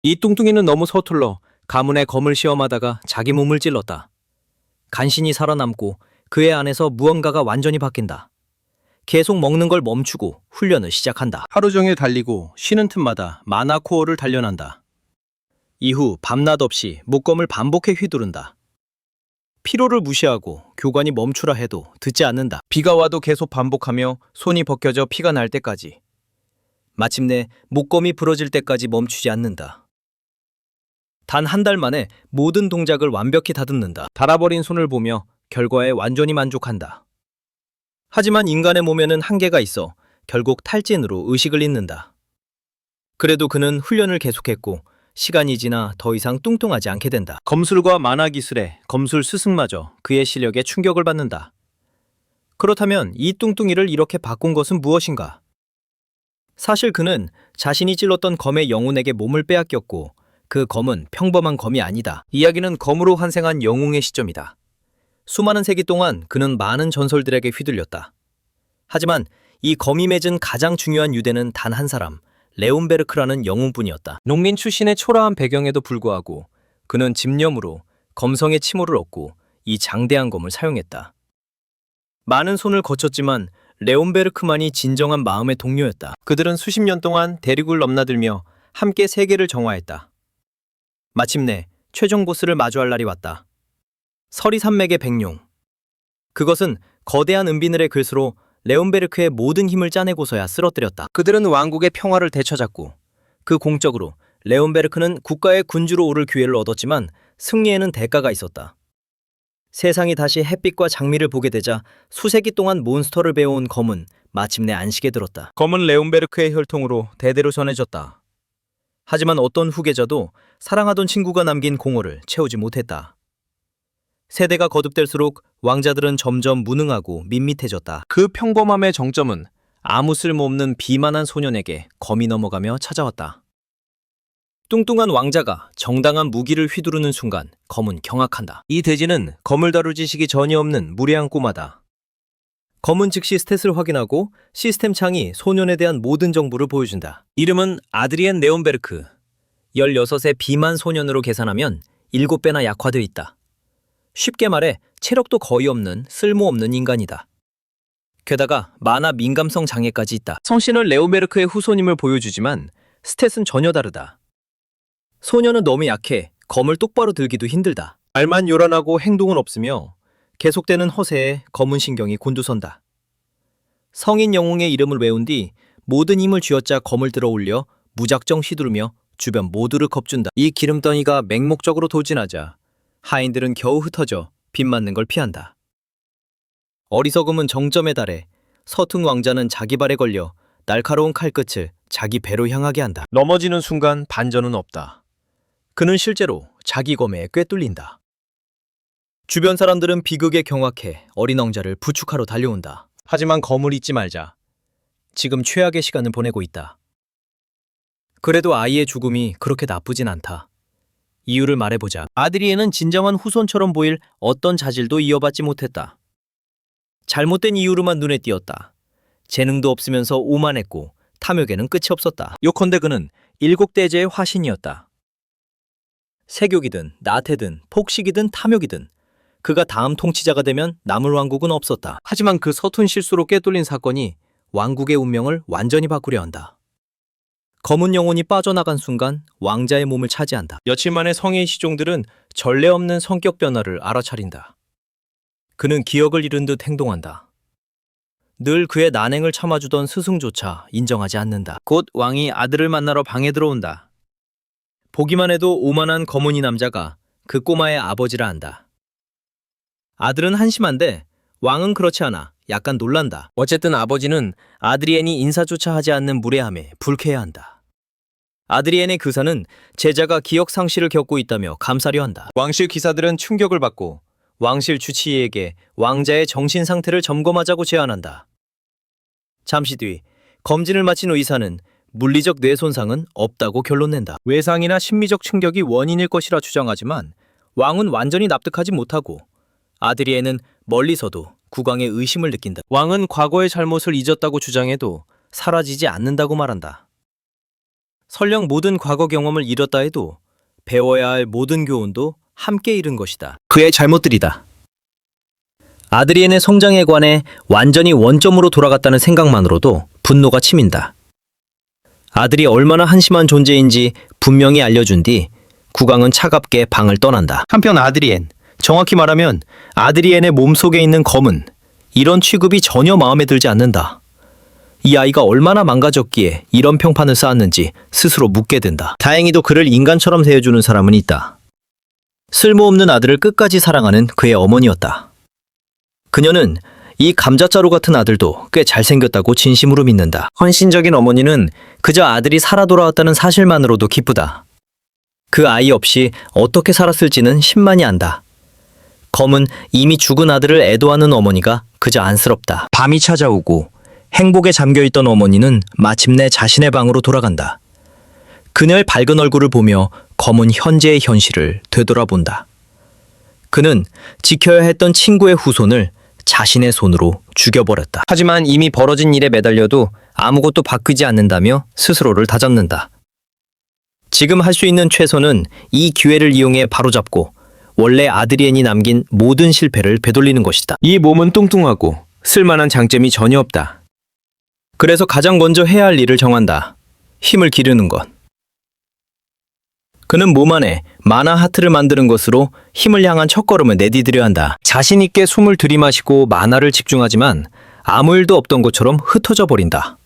이 뚱뚱이는 너무 서툴러 가문의 검을 시험하다가 자기 몸을 찔렀다. 간신히 살아남고 그의 안에서 무언가가 완전히 바뀐다. 계속 먹는 걸 멈추고 훈련을 시작한다. 하루 종일 달리고 쉬는 틈마다 마나코어를 단련한다. 이후 밤낮 없이 목검을 반복해 휘두른다. 피로를 무시하고 교관이 멈추라 해도 듣지 않는다. 비가 와도 계속 반복하며 손이 벗겨져 피가 날 때까지. 마침내 목검이 부러질 때까지 멈추지 않는다. 단 한 달 만에 모든 동작을 완벽히 다듬는다. 닳아버린 손을 보며 결과에 완전히 만족한다. 하지만 인간의 몸에는 한계가 있어 결국 탈진으로 의식을 잃는다. 그래도 그는 훈련을 계속했고 시간이 지나 더 이상 뚱뚱하지 않게 된다. 검술과 만화 기술에 검술 스승마저 그의 실력에 충격을 받는다. 그렇다면 이 뚱뚱이를 이렇게 바꾼 것은 무엇인가? 사실 그는 자신이 찔렀던 검의 영혼에게 몸을 빼앗겼고 그 검은 평범한 검이 아니다. 이야기는 검으로 환생한 영웅의 시점이다. 수많은 세기 동안 그는 많은 전설들에게 휘둘렸다. 하지만 이 검이 맺은 가장 중요한 유대는 단 한 사람, 레온베르크라는 영웅뿐이었다. 농민 출신의 초라한 배경에도 불구하고 그는 집념으로 검성의 칭호를 얻고 이 장대한 검을 사용했다. 많은 손을 거쳤지만 레온베르크만이 진정한 마음의 동료였다. 그들은 수십 년 동안 대륙을 넘나들며 함께 세계를 정화했다. 마침내 최종 보스를 마주할 날이 왔다. 서리산맥의 백룡. 그것은 거대한 은비늘의 글수로 레온베르크의 모든 힘을 짜내고서야 쓰러뜨렸다. 그들은 왕국의 평화를 되찾았고 그 공적으로 레온베르크는 국가의 군주로 오를 기회를 얻었지만 승리에는 대가가 있었다. 세상이 다시 햇빛과 장미를 보게 되자 수세기 동안 몬스터를 배워온 검은 마침내 안식에 들었다. 검은 레온베르크의 혈통으로 대대로 전해졌다. 하지만 어떤 후계자도 사랑하던 친구가 남긴 공허를 채우지 못했다. 세대가 거듭될수록 왕자들은 점점 무능하고 밋밋해졌다. 그 평범함의 정점은 아무 쓸모없는 비만한 소년에게 검이 넘어가며 찾아왔다. 뚱뚱한 왕자가 정당한 무기를 휘두르는 순간 검은 경악한다. 이 돼지는 검을 다룰 지식이 전혀 없는 무례한 꼬마다. 검은 즉시 스탯을 확인하고 시스템 창이 소년에 대한 모든 정보를 보여준다. 이름은 아드리엔 레온베르크. 16의 비만 소년으로 계산하면 7배나 약화되어 있다. 쉽게 말해 체력도 거의 없는 쓸모없는 인간이다. 게다가 만화 민감성 장애까지 있다. 성신은 레온베르크의 후손임을 보여주지만 스탯은 전혀 다르다. 소년은 너무 약해 검을 똑바로 들기도 힘들다. 말만 요란하고 행동은 없으며 계속되는 허세에 검은 신경이 곤두선다. 성인 영웅의 이름을 외운 뒤 모든 힘을 쥐어짜 검을 들어 올려 무작정 휘두르며 주변 모두를 겁준다. 이 기름덩이가 맹목적으로 돌진하자 하인들은 겨우 흩어져 빗 맞는 걸 피한다. 어리석음은 정점에 달해 서툰 왕자는 자기 발에 걸려 날카로운 칼끝을 자기 배로 향하게 한다. 넘어지는 순간 반전은 없다. 그는 실제로 자기 검에 꿰뚫린다. 주변 사람들은 비극에 경악해 어린 왕자를 부축하러 달려온다. 하지만 검을 잊지 말자. 지금 최악의 시간을 보내고 있다. 그래도 아이의 죽음이 그렇게 나쁘진 않다. 이유를 말해보자. 아드리에는 진정한 후손처럼 보일 어떤 자질도 이어받지 못했다. 잘못된 이유로만 눈에 띄었다. 재능도 없으면서 오만했고 탐욕에는 끝이 없었다. 요컨대 그는 7대제의 화신이었다. 세교이든 나태든 폭식이든 탐욕이든 그가 다음 통치자가 되면 남을 왕국은 없었다. 하지만 그 서툰 실수로 꿰뚫린 사건이 왕국의 운명을 완전히 바꾸려 한다. 검은 영혼이 빠져나간 순간 왕자의 몸을 차지한다. 며칠 만에 성의 시종들은 전례 없는 성격 변화를 알아차린다. 그는 기억을 잃은 듯 행동한다. 늘 그의 난행을 참아주던 스승조차 인정하지 않는다. 곧 왕이 아들을 만나러 방에 들어온다. 보기만 해도 오만한 검은이 남자가 그 꼬마의 아버지라 한다. 아들은 한심한데 왕은 그렇지 않아 약간 놀란다. 어쨌든 아버지는 아드리엔이 인사조차 하지 않는 무례함에 불쾌해한다. 아드리엔의 교사는 제자가 기억 상실을 겪고 있다며 감싸려 한다. 왕실 기사들은 충격을 받고 왕실 주치의에게 왕자의 정신 상태를 점검하자고 제안한다. 잠시 뒤 검진을 마친 의사는 물리적 뇌 손상은 없다고 결론낸다. 외상이나 심미적 충격이 원인일 것이라 주장하지만 왕은 완전히 납득하지 못하고 아드리엔은 멀리서도 국왕의 의심을 느낀다. 왕은 과거의 잘못을 잊었다고 주장해도 사라지지 않는다고 말한다. 설령 모든 과거 경험을 잃었다 해도 배워야 할 모든 교훈도 함께 잃은 것이다. 그의 잘못들이다. 아드리엔의 성장에 관해 완전히 원점으로 돌아갔다는 생각만으로도 분노가 치민다. 아들이 얼마나 한심한 존재인지 분명히 알려준 뒤 국왕은 차갑게 방을 떠난다. 한편 아드리엔, 정확히 말하면 아드리엔의 몸속에 있는 검은 이런 취급이 전혀 마음에 들지 않는다. 이 아이가 얼마나 망가졌기에 이런 평판을 쌓았는지 스스로 묻게 된다. 다행히도 그를 인간처럼 대해주는 사람은 있다. 쓸모없는 아들을 끝까지 사랑하는 그의 어머니였다. 그녀는 이 감자자루 같은 아들도 꽤 잘생겼다고 진심으로 믿는다. 헌신적인 어머니는 그저 아들이 살아 돌아왔다는 사실만으로도 기쁘다. 그 아이 없이 어떻게 살았을지는 신만이 안다. 검은 이미 죽은 아들을 애도하는 어머니가 그저 안쓰럽다. 밤이 찾아오고 행복에 잠겨있던 어머니는 마침내 자신의 방으로 돌아간다. 그녀의 밝은 얼굴을 보며 검은 현재의 현실을 되돌아본다. 그는 지켜야 했던 친구의 후손을 자신의 손으로 죽여버렸다. 하지만 이미 벌어진 일에 매달려도 아무것도 바뀌지 않는다며 스스로를 다잡는다. 지금 할 수 있는 최선은 이 기회를 이용해 바로잡고 원래 아드리엔이 남긴 모든 실패를 되돌리는 것이다. 이 몸은 뚱뚱하고 쓸만한 장점이 전혀 없다. 그래서 가장 먼저 해야 할 일을 정한다. 힘을 기르는 것. 그는 몸 안에 마나 하트를 만드는 것으로 힘을 향한 첫걸음을 내디디려 한다. 자신 있게 숨을 들이마시고 마나를 집중하지만 아무 일도 없던 것처럼 흩어져 버린다.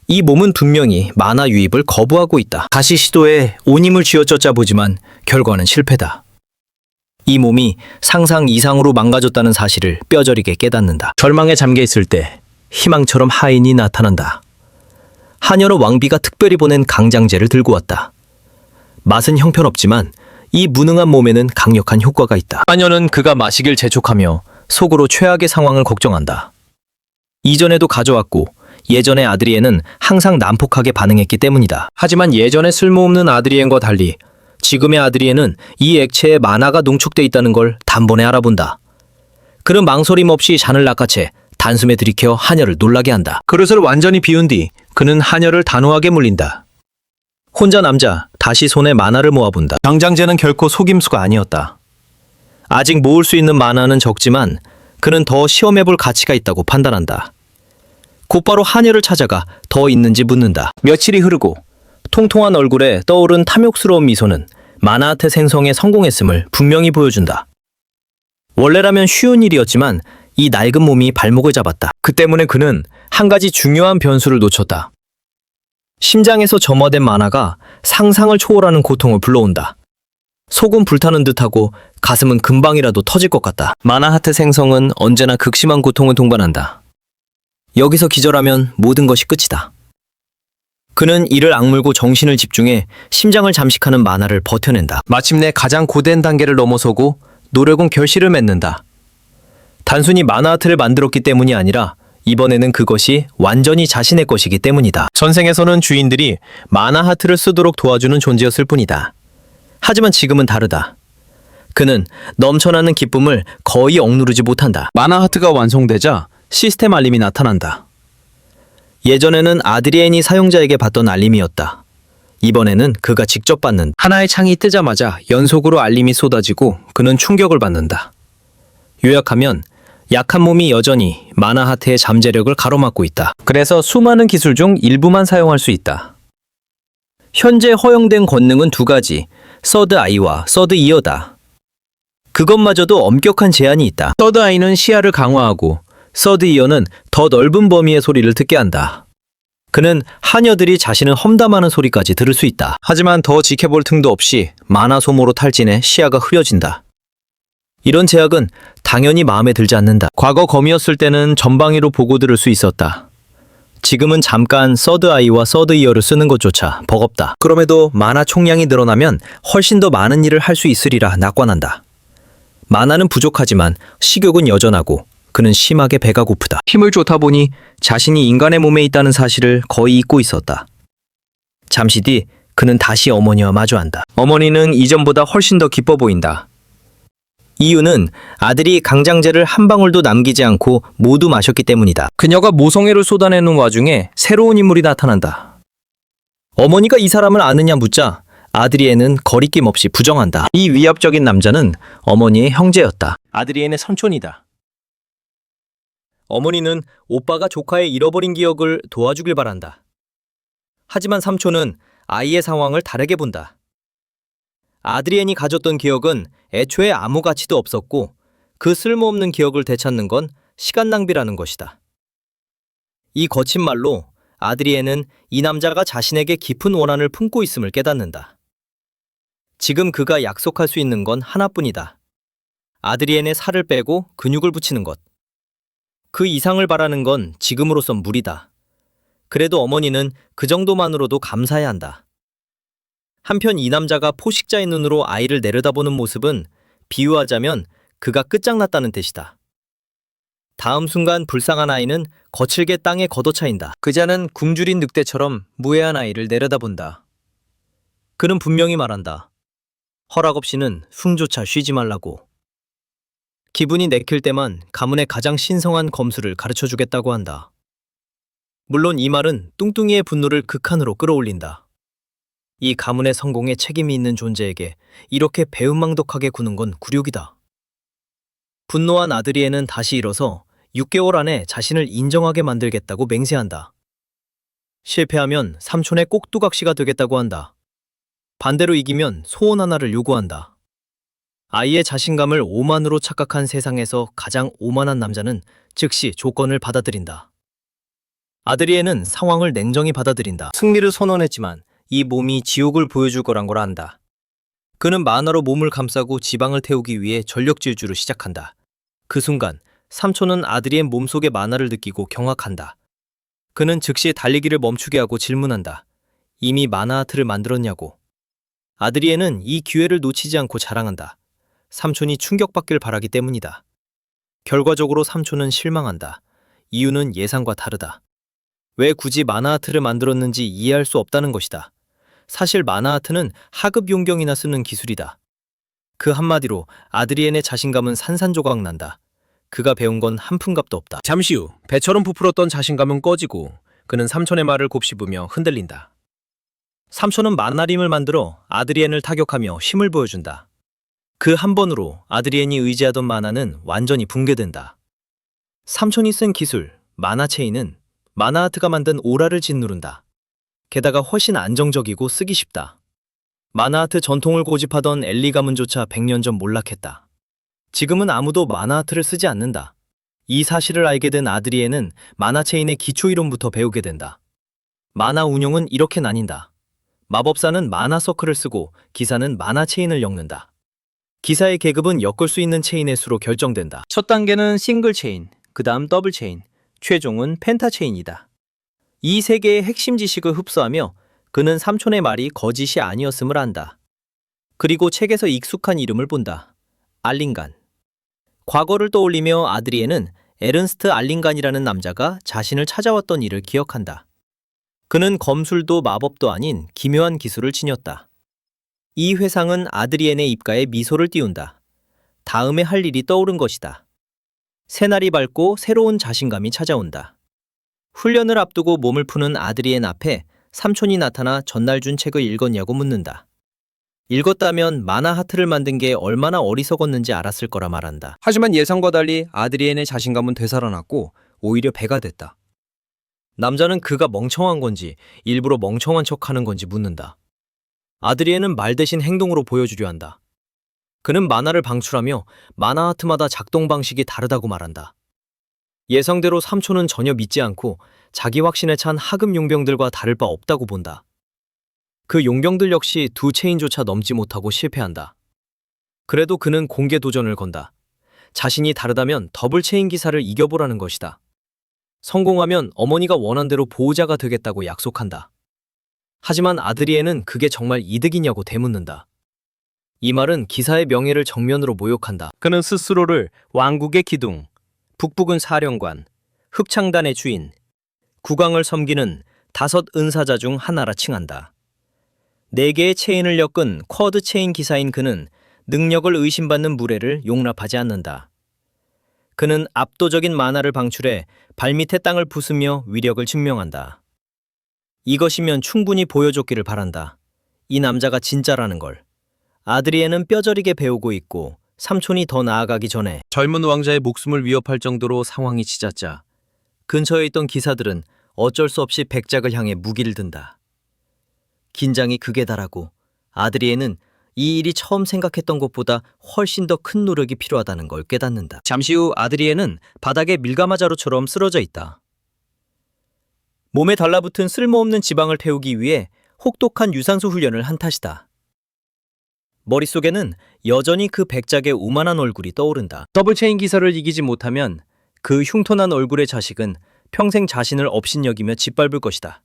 이 몸은 분명히 마나 유입을 거부하고 있다. 다시 시도해 온 힘을 쥐어짜 보지만 결과는 실패다. 이 몸이 상상 이상으로 망가졌다는 사실을 뼈저리게 깨닫는다. 절망에 잠겨 있을 때 희망처럼 하인이 나타난다. 하녀로 왕비가 특별히 보낸 강장제를 들고 왔다. 맛은 형편없지만 이 무능한 몸에는 강력한 효과가 있다. 하녀는 그가 마시길 재촉하며 속으로 최악의 상황을 걱정한다. 이전에도 가져왔고 예전의 아드리엔은 항상 난폭하게 반응했기 때문이다. 하지만 예전의 쓸모없는 아드리엔과 달리 지금의 아드리엔은 이 액체에 마나가 농축돼 있다는 걸 단번에 알아본다. 그는 망설임 없이 잔을 낚아채 단숨에 들이켜 하녀를 놀라게 한다. 그릇을 완전히 비운 뒤 그는 하녀를 단호하게 물린다. 혼자 남자 다시 손에 마나를 모아본다. 강장제는 결코 속임수가 아니었다. 아직 모을 수 있는 마나는 적지만 그는 더 시험해볼 가치가 있다고 판단한다. 곧바로 하녀를 찾아가 더 있는지 묻는다. 며칠이 흐르고 통통한 얼굴에 떠오른 탐욕스러운 미소는 마나하트 생성에 성공했음을 분명히 보여준다. 원래라면 쉬운 일이었지만 이 낡은 몸이 발목을 잡았다. 그 때문에 그는 한 가지 중요한 변수를 놓쳤다. 심장에서 점화된 마나가 상상을 초월하는 고통을 불러온다. 속은 불타는 듯하고 가슴은 금방이라도 터질 것 같다. 마나하트 생성은 언제나 극심한 고통을 동반한다. 여기서 기절하면 모든 것이 끝이다. 그는 이를 악물고 정신을 집중해 심장을 잠식하는 마나를 버텨낸다. 마침내 가장 고된 단계를 넘어서고 노력은 결실을 맺는다. 단순히 마나하트를 만들었기 때문이 아니라 이번에는 그것이 완전히 자신의 것이기 때문이다. 전생에서는 주인들이 마나하트를 쓰도록 도와주는 존재였을 뿐이다. 하지만 지금은 다르다. 그는 넘쳐나는 기쁨을 거의 억누르지 못한다. 마나하트가 완성되자 시스템 알림이 나타난다. 예전에는 아드리엔이 사용자에게 받던 알림이었다. 이번에는 그가 직접 받는. 하나의 창이 뜨자마자 연속으로 알림이 쏟아지고 그는 충격을 받는다. 요약하면 약한 몸이 여전히 마나하트의 잠재력을 가로막고 있다. 그래서 수많은 기술 중 일부만 사용할 수 있다. 현재 허용된 권능은 두 가지, 서드 아이와 서드 이어다. 그것마저도 엄격한 제한이 있다. 서드 아이는 시야를 강화하고 서드 이어는 더 넓은 범위의 소리를 듣게 한다. 그는 하녀들이 자신을 험담하는 소리까지 들을 수 있다. 하지만 더 지켜볼 틈도 없이 마나 소모로 탈진해 시야가 흐려진다. 이런 제약은 당연히 마음에 들지 않는다. 과거 검이었을 때는 전방위로 보고 들을 수 있었다. 지금은 잠깐 서드 아이와 서드 이어를 쓰는 것조차 버겁다. 그럼에도 마나 총량이 늘어나면 훨씬 더 많은 일을 할 수 있으리라 낙관한다. 마나는 부족하지만 식욕은 여전하고 그는 심하게 배가 고프다. 힘을 쫓다 보니 자신이 인간의 몸에 있다는 사실을 거의 잊고 있었다. 잠시 뒤 그는 다시 어머니와 마주한다. 어머니는 이전보다 훨씬 더 기뻐 보인다. 이유는 아들이 강장제를 한 방울도 남기지 않고 모두 마셨기 때문이다. 그녀가 모성애를 쏟아내는 와중에 새로운 인물이 나타난다. 어머니가 이 사람을 아느냐 묻자 아드리에는 거리낌 없이 부정한다. 이 위협적인 남자는 어머니의 형제였다. 아드리에의 선촌이다. 어머니는 오빠가 조카의 잃어버린 기억을 도와주길 바란다. 하지만 삼촌은 아이의 상황을 다르게 본다. 아드리엔이 가졌던 기억은 애초에 아무 가치도 없었고 그 쓸모없는 기억을 되찾는 건 시간 낭비라는 것이다. 이 거친 말로 아드리엔은 이 남자가 자신에게 깊은 원한을 품고 있음을 깨닫는다. 지금 그가 약속할 수 있는 건 하나뿐이다. 아드리엔의 살을 빼고 근육을 붙이는 것. 그 이상을 바라는 건 지금으로선 무리다. 그래도 어머니는 그 정도만으로도 감사해야 한다. 한편 이 남자가 포식자의 눈으로 아이를 내려다보는 모습은 비유하자면 그가 끝장났다는 뜻이다. 다음 순간 불쌍한 아이는 거칠게 땅에 걷어차인다. 그자는 굶주린 늑대처럼 무해한 아이를 내려다본다. 그는 분명히 말한다. 허락 없이는 숨조차 쉬지 말라고. 기분이 내킬 때만 가문의 가장 신성한 검술을 가르쳐주겠다고 한다. 물론 이 말은 뚱뚱이의 분노를 극한으로 끌어올린다. 이 가문의 성공에 책임이 있는 존재에게 이렇게 배은망덕하게 구는 건 굴욕이다. 분노한 아드리에는 다시 일어서 6개월 안에 자신을 인정하게 만들겠다고 맹세한다. 실패하면 삼촌의 꼭두각시가 되겠다고 한다. 반대로 이기면 소원 하나를 요구한다. 아이의 자신감을 오만으로 착각한 세상에서 가장 오만한 남자는 즉시 조건을 받아들인다. 아드리에는 상황을 냉정히 받아들인다. 승리를 선언했지만 이 몸이 지옥을 보여줄 거란 걸 안다. 그는 만화로 몸을 감싸고 지방을 태우기 위해 전력 질주를 시작한다. 그 순간 삼촌은 아드리의 몸속의 만화를 느끼고 경악한다. 그는 즉시 달리기를 멈추게 하고 질문한다. 이미 만화 아트를 만들었냐고. 아드리에는 이 기회를 놓치지 않고 자랑한다. 삼촌이 충격받길 바라기 때문이다. 결과적으로 삼촌은 실망한다. 이유는 예상과 다르다. 왜 굳이 만화아트를 만들었는지 이해할 수 없다는 것이다. 사실 만화아트는 하급 용경이나 쓰는 기술이다. 그 한마디로 아드리엔의 자신감은 산산조각 난다. 그가 배운 건 한 푼값도 없다. 잠시 후 배처럼 부풀었던 자신감은 꺼지고 그는 삼촌의 말을 곱씹으며 흔들린다. 삼촌은 만화림을 만들어 아드리엔을 타격하며 힘을 보여준다. 그 한 번으로 아드리엔이 의지하던 만화는 완전히 붕괴된다. 삼촌이 쓴 기술, 만화 체인은 만화아트가 만든 오라를 짓누른다. 게다가 훨씬 안정적이고 쓰기 쉽다. 만화아트 전통을 고집하던 엘리 가문조차 100년 전 몰락했다. 지금은 아무도 만화아트를 쓰지 않는다. 이 사실을 알게 된 아드리에는 만화체인의 기초이론부터 배우게 된다. 만화 운용은 이렇게 나뉜다. 마법사는 만화 서클을 쓰고 기사는 만화체인을 엮는다. 기사의 계급은 엮을 수 있는 체인의 수로 결정된다. 첫 단계는 싱글 체인, 그 다음 더블 체인, 최종은 펜타 체인이다. 이 세 개의 핵심 지식을 흡수하며 그는 삼촌의 말이 거짓이 아니었음을 안다. 그리고 책에서 익숙한 이름을 본다. 알링간. 과거를 떠올리며 아드리에는 에른스트 알링간이라는 남자가 자신을 찾아왔던 일을 기억한다. 그는 검술도 마법도 아닌 기묘한 기술을 지녔다. 이 회상은 아드리엔의 입가에 미소를 띄운다. 다음에 할 일이 떠오른 것이다. 새날이 밝고 새로운 자신감이 찾아온다. 훈련을 앞두고 몸을 푸는 아드리엔 앞에 삼촌이 나타나 전날 준 책을 읽었냐고 묻는다. 읽었다면 만화 하트를 만든 게 얼마나 어리석었는지 알았을 거라 말한다. 하지만 예상과 달리 아드리엔의 자신감은 되살아났고 오히려 배가 됐다. 남자는 그가 멍청한 건지 일부러 멍청한 척하는 건지 묻는다. 아드리엔은 말 대신 행동으로 보여주려 한다. 그는 만화를 방출하며 만화 아트마다 작동 방식이 다르다고 말한다. 예상대로 삼촌은 전혀 믿지 않고 자기 확신에 찬 하급 용병들과 다를 바 없다고 본다. 그 용병들 역시 두 체인조차 넘지 못하고 실패한다. 그래도 그는 공개 도전을 건다. 자신이 다르다면 더블 체인 기사를 이겨보라는 것이다. 성공하면 어머니가 원한 대로 보호자가 되겠다고 약속한다. 하지만 아드리에는 그게 정말 이득이냐고 되묻는다. 이 말은 기사의 명예를 정면으로 모욕한다. 그는 스스로를 왕국의 기둥, 북부군 사령관, 흑창단의 주인, 국왕을 섬기는 5 은사자 중 하나라 칭한다. 4개의 체인을 엮은 쿼드 체인 기사인 그는 능력을 의심받는 무례를 용납하지 않는다. 그는 압도적인 만화를 방출해 발밑에 땅을 부수며 위력을 증명한다. 이것이면 충분히 보여줬기를 바란다. 이 남자가 진짜라는 걸. 아드리에는 뼈저리게 배우고 있고 삼촌이 더 나아가기 전에 젊은 왕자의 목숨을 위협할 정도로 상황이 잦았자 근처에 있던 기사들은 어쩔 수 없이 백작을 향해 무기를 든다. 긴장이 극에 달하고 아드리에는 이 일이 처음 생각했던 것보다 훨씬 더 큰 노력이 필요하다는 걸 깨닫는다. 잠시 후 아드리에는 바닥에 밀가마자루처럼 쓰러져 있다. 몸에 달라붙은 쓸모없는 지방을 태우기 위해 혹독한 유산소 훈련을 한 탓이다. 머릿속에는 여전히 그 백작의 오만한 얼굴이 떠오른다. 더블체인 기사를 이기지 못하면 그 흉터난 얼굴의 자식은 평생 자신을 업신여기며 짓밟을 것이다.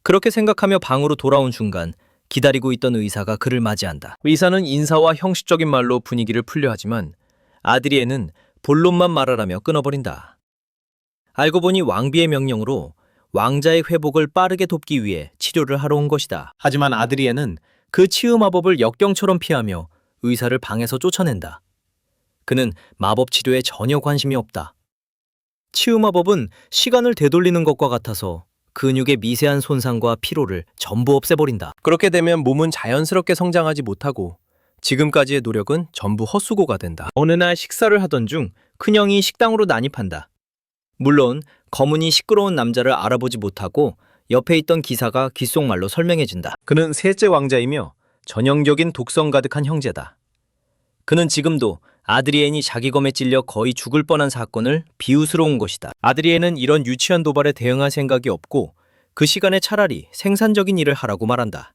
그렇게 생각하며 방으로 돌아온 순간 기다리고 있던 의사가 그를 맞이한다. 의사는 인사와 형식적인 말로 분위기를 풀려 하지만 아드리에는 본론만 말하라며 끊어버린다. 알고 보니 왕비의 명령으로 왕자의 회복을 빠르게 돕기 위해 치료를 하러 온 것이다. 하지만 아드리에는 그 치유 마법을 역경처럼 피하며 의사를 방에서 쫓아낸다. 그는 마법 치료에 전혀 관심이 없다. 치유 마법은 시간을 되돌리는 것과 같아서 근육의 미세한 손상과 피로를 전부 없애버린다. 그렇게 되면 몸은 자연스럽게 성장하지 못하고 지금까지의 노력은 전부 헛수고가 된다. 어느 날 식사를 하던 중 큰형이 식당으로 난입한다. 물론 검은이 시끄러운 남자를 알아보지 못하고 옆에 있던 기사가 귓속말로 설명해준다. 그는 셋째 왕자이며 전형적인 독성 가득한 형제다. 그는 지금도 아드리엔이 자기 검에 찔려 거의 죽을 뻔한 사건을 비웃으러 온 것이다. 아드리엔은 이런 유치한 도발에 대응할 생각이 없고 그 시간에 차라리 생산적인 일을 하라고 말한다.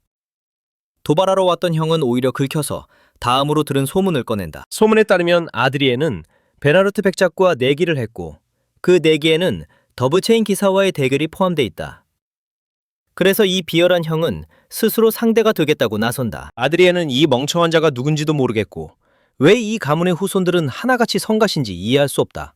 도발하러 왔던 형은 오히려 긁혀서 다음으로 들은 소문을 꺼낸다. 소문에 따르면 아드리엔은 베나르트 백작과 내기를 했고 그 내기에는 더블체인 기사와의 대결이 포함돼 있다. 그래서 이 비열한 형은 스스로 상대가 되겠다고 나선다. 아드리에는 이 멍청한 자가 누군지도 모르겠고 왜 이 가문의 후손들은 하나같이 성가신지 이해할 수 없다.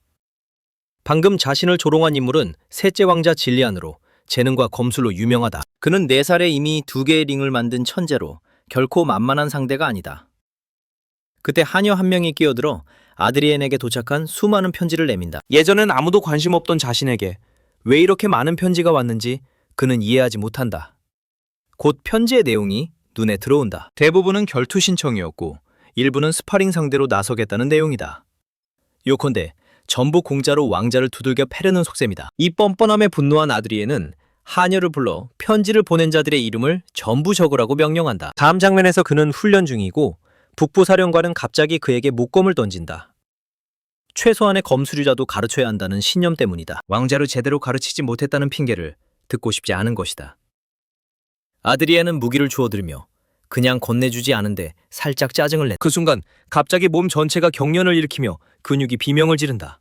방금 자신을 조롱한 인물은 셋째 왕자 질리안으로 재능과 검술로 유명하다. 그는 4살에 이미 2개의 링을 만든 천재로 결코 만만한 상대가 아니다. 그때 하녀 한 명이 끼어들어 아드리엔에게 도착한 수많은 편지를 내민다. 예전엔 아무도 관심 없던 자신에게 왜 이렇게 많은 편지가 왔는지 그는 이해하지 못한다. 곧 편지의 내용이 눈에 들어온다. 대부분은 결투 신청이었고 일부는 스파링 상대로 나서겠다는 내용이다. 요컨대 전부 공짜로 왕자를 두들겨 패려는 속셈이다. 이 뻔뻔함에 분노한 아드리에는 하녀를 불러 편지를 보낸 자들의 이름을 전부 적으라고 명령한다. 다음 장면에서 그는 훈련 중이고 북부사령관은 갑자기 그에게 목검을 던진다. 최소한의 검수리라도 가르쳐야 한다는 신념 때문이다. 왕자를 제대로 가르치지 못했다는 핑계를 듣고 싶지 않은 것이다. 아드리에는 무기를 주워들며 그냥 건네주지 않은데 살짝 짜증을 냈다. 그 순간 갑자기 몸 전체가 경련을 일으키며 근육이 비명을 지른다.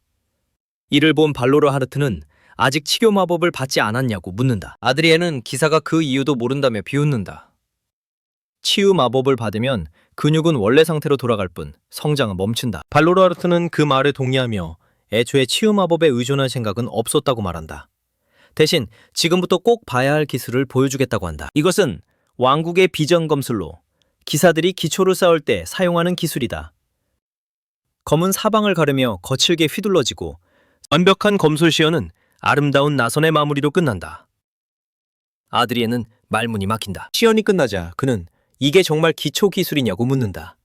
이를 본 발로르 하르트는 아직 치료 마법을 받지 않았냐고 묻는다. 아드리에는 기사가 그 이유도 모른다며 비웃는다. 치유 마법을 받으면 근육은 원래 상태로 돌아갈 뿐 성장은 멈춘다. 발로르 하르트는 그 말에 동의하며 애초에 치유 마법에 의존할 생각은 없었다고 말한다. 대신 지금부터 꼭 봐야 할 기술을 보여주겠다고 한다. 이것은 왕국의 비전 검술로 기사들이 기초를 쌓을 때 사용하는 기술이다. 검은 사방을 가르며 거칠게 휘둘러지고 완벽한 검술 시연은 아름다운 나선의 마무리로 끝난다. 아드리에는 말문이 막힌다. 시연이 끝나자 그는 이게 정말 기초 기술이냐고 묻는다.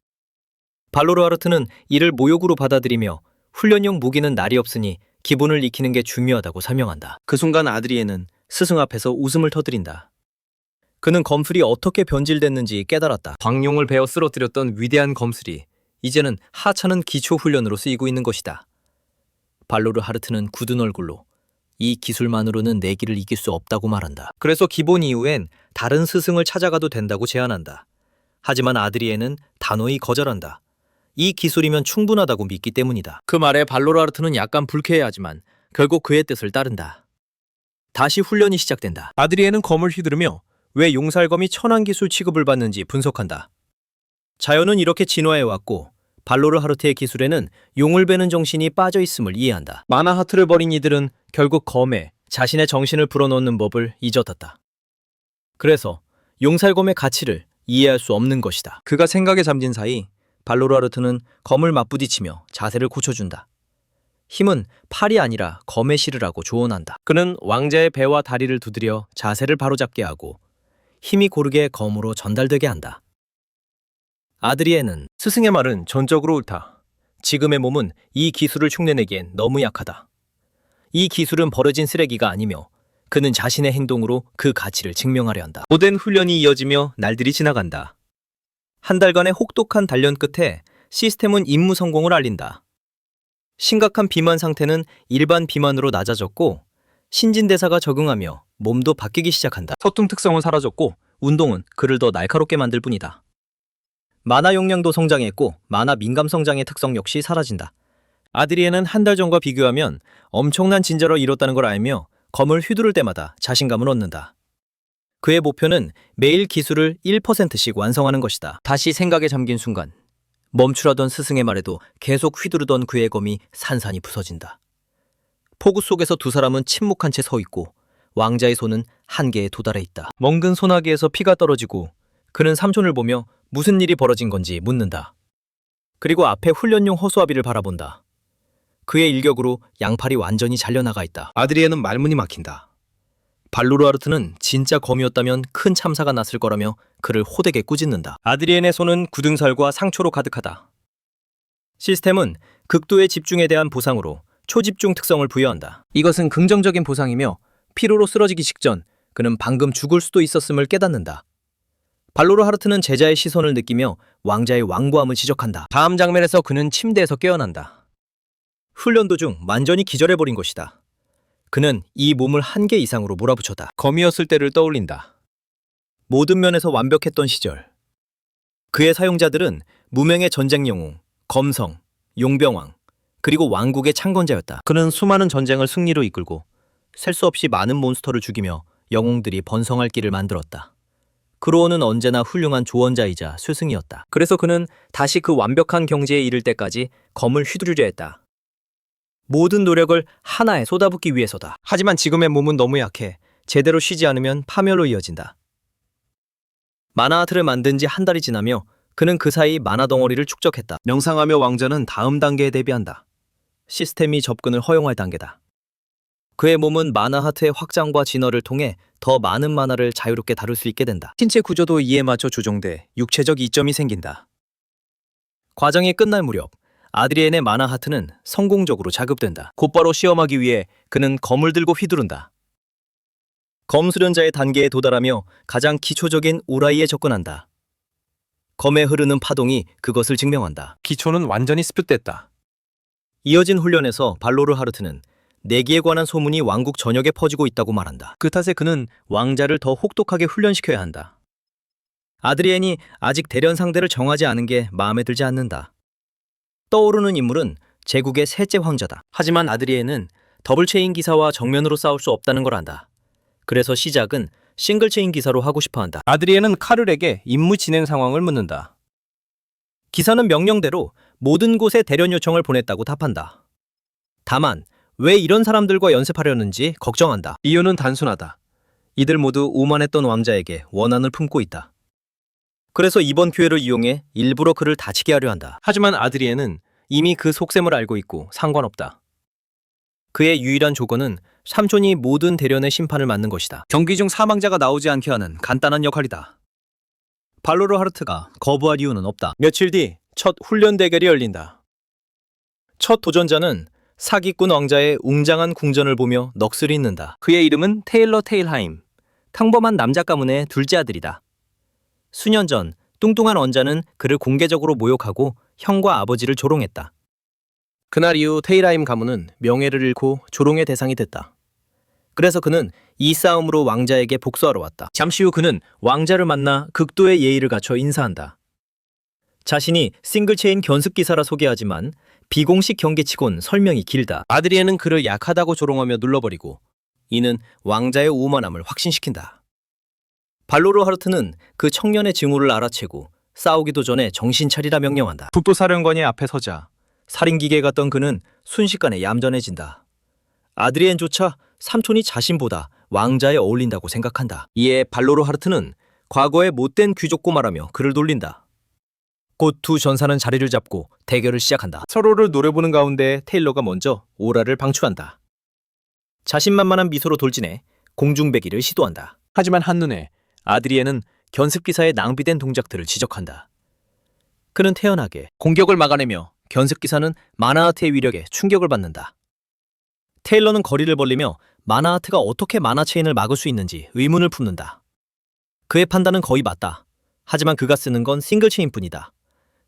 발로르 하르트는 이를 모욕으로 받아들이며 훈련용 무기는 날이 없으니 기본을 익히는 게 중요하다고 설명한다. 그 순간 아드리에는 스승 앞에서 웃음을 터뜨린다. 그는 검술이 어떻게 변질됐는지 깨달았다. 광룡을 베어 쓰러뜨렸던 위대한 검술이 이제는 하찮은 기초 훈련으로 쓰이고 있는 것이다. 발로르 하르트는 굳은 얼굴로 이 기술만으로는 내기를 이길 수 없다고 말한다. 그래서 기본 이후엔 다른 스승을 찾아가도 된다고 제안한다. 하지만 아드리에는 단호히 거절한다. 이 기술이면 충분하다고 믿기 때문이다. 그 말에 발로르 하르트는 약간 불쾌해하지만 결국 그의 뜻을 따른다. 다시 훈련이 시작된다. 아드리에는 검을 휘두르며 왜 용살검이 천한 기술 취급을 받는지 분석한다. 자연은 이렇게 진화해왔고 발로르 하르트의 기술에는 용을 베는 정신이 빠져 있음을 이해한다. 마나하트를 벌인 이들은 결국 검에 자신의 정신을 불어넣는 법을 잊어뒀다. 그래서 용살검의 가치를 이해할 수 없는 것이다. 그가 생각에 잠긴 사이 발로르 하르트는 검을 맞부딪히며 자세를 고쳐준다. 힘은 팔이 아니라 검에 실으라고 조언한다. 그는 왕자의 배와 다리를 두드려 자세를 바로잡게 하고 힘이 고르게 검으로 전달되게 한다. 아드리에는 스승의 말은 전적으로 옳다. 지금의 몸은 이 기술을 흉내내기엔 너무 약하다. 이 기술은 버려진 쓰레기가 아니며 그는 자신의 행동으로 그 가치를 증명하려 한다. 고된 훈련이 이어지며 날들이 지나간다. 한 달간의 혹독한 단련 끝에 시스템은 임무 성공을 알린다. 심각한 비만 상태는 일반 비만으로 낮아졌고 신진대사가 적응하며 몸도 바뀌기 시작한다. 소통 특성은 사라졌고 운동은 그를 더 날카롭게 만들 뿐이다. 만화 용량도 성장했고 만화 민감 성장의 특성 역시 사라진다. 아드리에는 한 달 전과 비교하면 엄청난 진전을 이뤘다는 걸 알며 검을 휘두를 때마다 자신감을 얻는다. 그의 목표는 매일 기술을 1%씩 완성하는 것이다. 다시 생각에 잠긴 순간 멈추라던 스승의 말에도 계속 휘두르던 그의 검이 산산이 부서진다. 폭우 속에서 두 사람은 침묵한 채 서 있고 왕자의 손은 한계에 도달해 있다. 멍근 소나기에서 피가 떨어지고 그는 삼촌을 보며 무슨 일이 벌어진 건지 묻는다. 그리고 앞에 훈련용 허수아비를 바라본다. 그의 일격으로 양팔이 완전히 잘려나가 있다. 아드리에는 말문이 막힌다. 발로르하르트는 진짜 검이었다면 큰 참사가 났을 거라며 그를 호되게 꾸짖는다. 아드리엔의 손은 굳은살과 상처로 가득하다. 시스템은 극도의 집중에 대한 보상으로 초집중 특성을 부여한다. 이것은 긍정적인 보상이며 피로로 쓰러지기 직전 그는 방금 죽을 수도 있었음을 깨닫는다. 발로르하르트는 제자의 시선을 느끼며 왕자의 완고함을 지적한다. 다음 장면에서 그는 침대에서 깨어난다. 훈련 도중 완전히 기절해버린 것이다. 그는 이 몸을 한계 이상으로 몰아붙였다. 검이었을 때를 떠올린다. 모든 면에서 완벽했던 시절. 그의 사용자들은 무명의 전쟁 영웅, 검성, 용병왕, 그리고 왕국의 창건자였다. 그는 수많은 전쟁을 승리로 이끌고 셀 수 없이 많은 몬스터를 죽이며 영웅들이 번성할 길을 만들었다. 크로어는 언제나 훌륭한 조언자이자 스승이었다. 그래서 그는 다시 그 완벽한 경지에 이를 때까지 검을 휘두르려 했다. 모든 노력을 하나에 쏟아붓기 위해서다. 하지만 지금의 몸은 너무 약해 제대로 쉬지 않으면 파멸로 이어진다. 만화아트를 만든 지 한 달이 지나며 그는 그 사이 만화 덩어리를 축적했다. 명상하며 왕자는 다음 단계에 대비한다. 시스템이 접근을 허용할 단계다. 그의 몸은 만화아트의 확장과 진화를 통해 더 많은 만화를 자유롭게 다룰 수 있게 된다. 신체 구조도 이에 맞춰 조정돼 육체적 이점이 생긴다. 과정이 끝날 무렵 아드리엔의 만화하트는 성공적으로 자급된다. 곧바로 시험하기 위해 그는 검을 들고 휘두른다. 검 수련자의 단계에 도달하며 가장 기초적인 우라이에 접근한다. 검에 흐르는 파동이 그것을 증명한다. 기초는 완전히 습득됐다. 이어진 훈련에서 발로르하르트는 내기에 관한 소문이 왕국 전역에 퍼지고 있다고 말한다. 그 탓에 그는 왕자를 더 혹독하게 훈련시켜야 한다. 아드리엔이 아직 대련 상대를 정하지 않은 게 마음에 들지 않는다. 떠오르는 인물은 제국의 셋째 황자다. 하지만 아드리엔은 더블체인 기사와 정면으로 싸울 수 없다는 걸 안다. 그래서 시작은 싱글체인 기사로 하고 싶어한다. 아드리엔은 카를에게 임무 진행 상황을 묻는다. 기사는 명령대로 모든 곳에 대련 요청을 보냈다고 답한다. 다만 왜 이런 사람들과 연습하려는지 걱정한다. 이유는 단순하다. 이들 모두 오만했던 왕자에게 원한을 품고 있다. 그래서 이번 기회를 이용해 일부러 그를 다치게 하려 한다. 하지만 아드리엔은 이미 그 속셈을 알고 있고 상관없다. 그의 유일한 조건은 삼촌이 모든 대련의 심판을 맡는 것이다. 경기 중 사망자가 나오지 않게 하는 간단한 역할이다. 발로르하르트가 거부할 이유는 없다. 며칠 뒤 첫 훈련 대결이 열린다. 첫 도전자는 사기꾼 왕자의 웅장한 궁전을 보며 넋을 잃는다. 그의 이름은 테일러 테일하임, 평범한 남자 가문의 둘째 아들이다. 수년 전 뚱뚱한 원자는 그를 공개적으로 모욕하고 형과 아버지를 조롱했다. 그날 이후 테일하임 가문은 명예를 잃고 조롱의 대상이 됐다. 그래서 그는 이 싸움으로 왕자에게 복수하러 왔다. 잠시 후 그는 왕자를 만나 극도의 예의를 갖춰 인사한다. 자신이 싱글체인 견습기사라 소개하지만 비공식 경기치곤 설명이 길다. 아드리엔은 그를 약하다고 조롱하며 눌러버리고 이는 왕자의 오만함을 확신시킨다. 발로르하르트는 그 청년의 증오를 알아채고 싸우기도 전에 정신 차리라 명령한다. 북부사령관이 앞에 서자 살인기계 같던 그는 순식간에 얌전해진다. 아드리엔조차 삼촌이 자신보다 왕자에 어울린다고 생각한다. 이에 발로르하르트는 과거의 못된 귀족고 말하며 그를 놀린다. 곧 두 전사는 자리를 잡고 대결을 시작한다. 서로를 노려보는 가운데 테일러가 먼저 오라를 방출한다. 자신만만한 미소로 돌진해 공중배기를 시도한다. 하지만 한눈에 아드리에는 견습기사의 낭비된 동작들을 지적한다. 그는 태연하게 공격을 막아내며 견습기사는 마나하트의 위력에 충격을 받는다. 테일러는 거리를 벌리며 마나하트가 어떻게 마나체인을 막을 수 있는지 의문을 품는다. 그의 판단은 거의 맞다. 하지만 그가 쓰는 건 싱글체인뿐이다.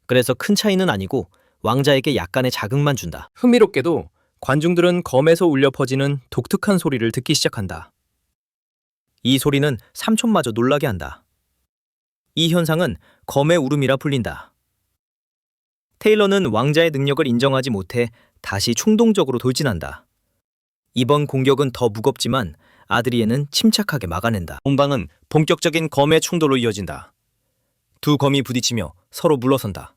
그래서 큰 차이는 아니고 왕자에게 약간의 자극만 준다. 흥미롭게도 관중들은 검에서 울려 퍼지는 독특한 소리를 듣기 시작한다. 이 소리는 삼촌마저 놀라게 한다. 이 현상은 검의 울음이라 불린다. 테일러는 왕자의 능력을 인정하지 못해 다시 충동적으로 돌진한다. 이번 공격은 더 무겁지만 아드리에는 침착하게 막아낸다. 공방은 본격적인 검의 충돌로 이어진다. 두 검이 부딪히며 서로 물러선다.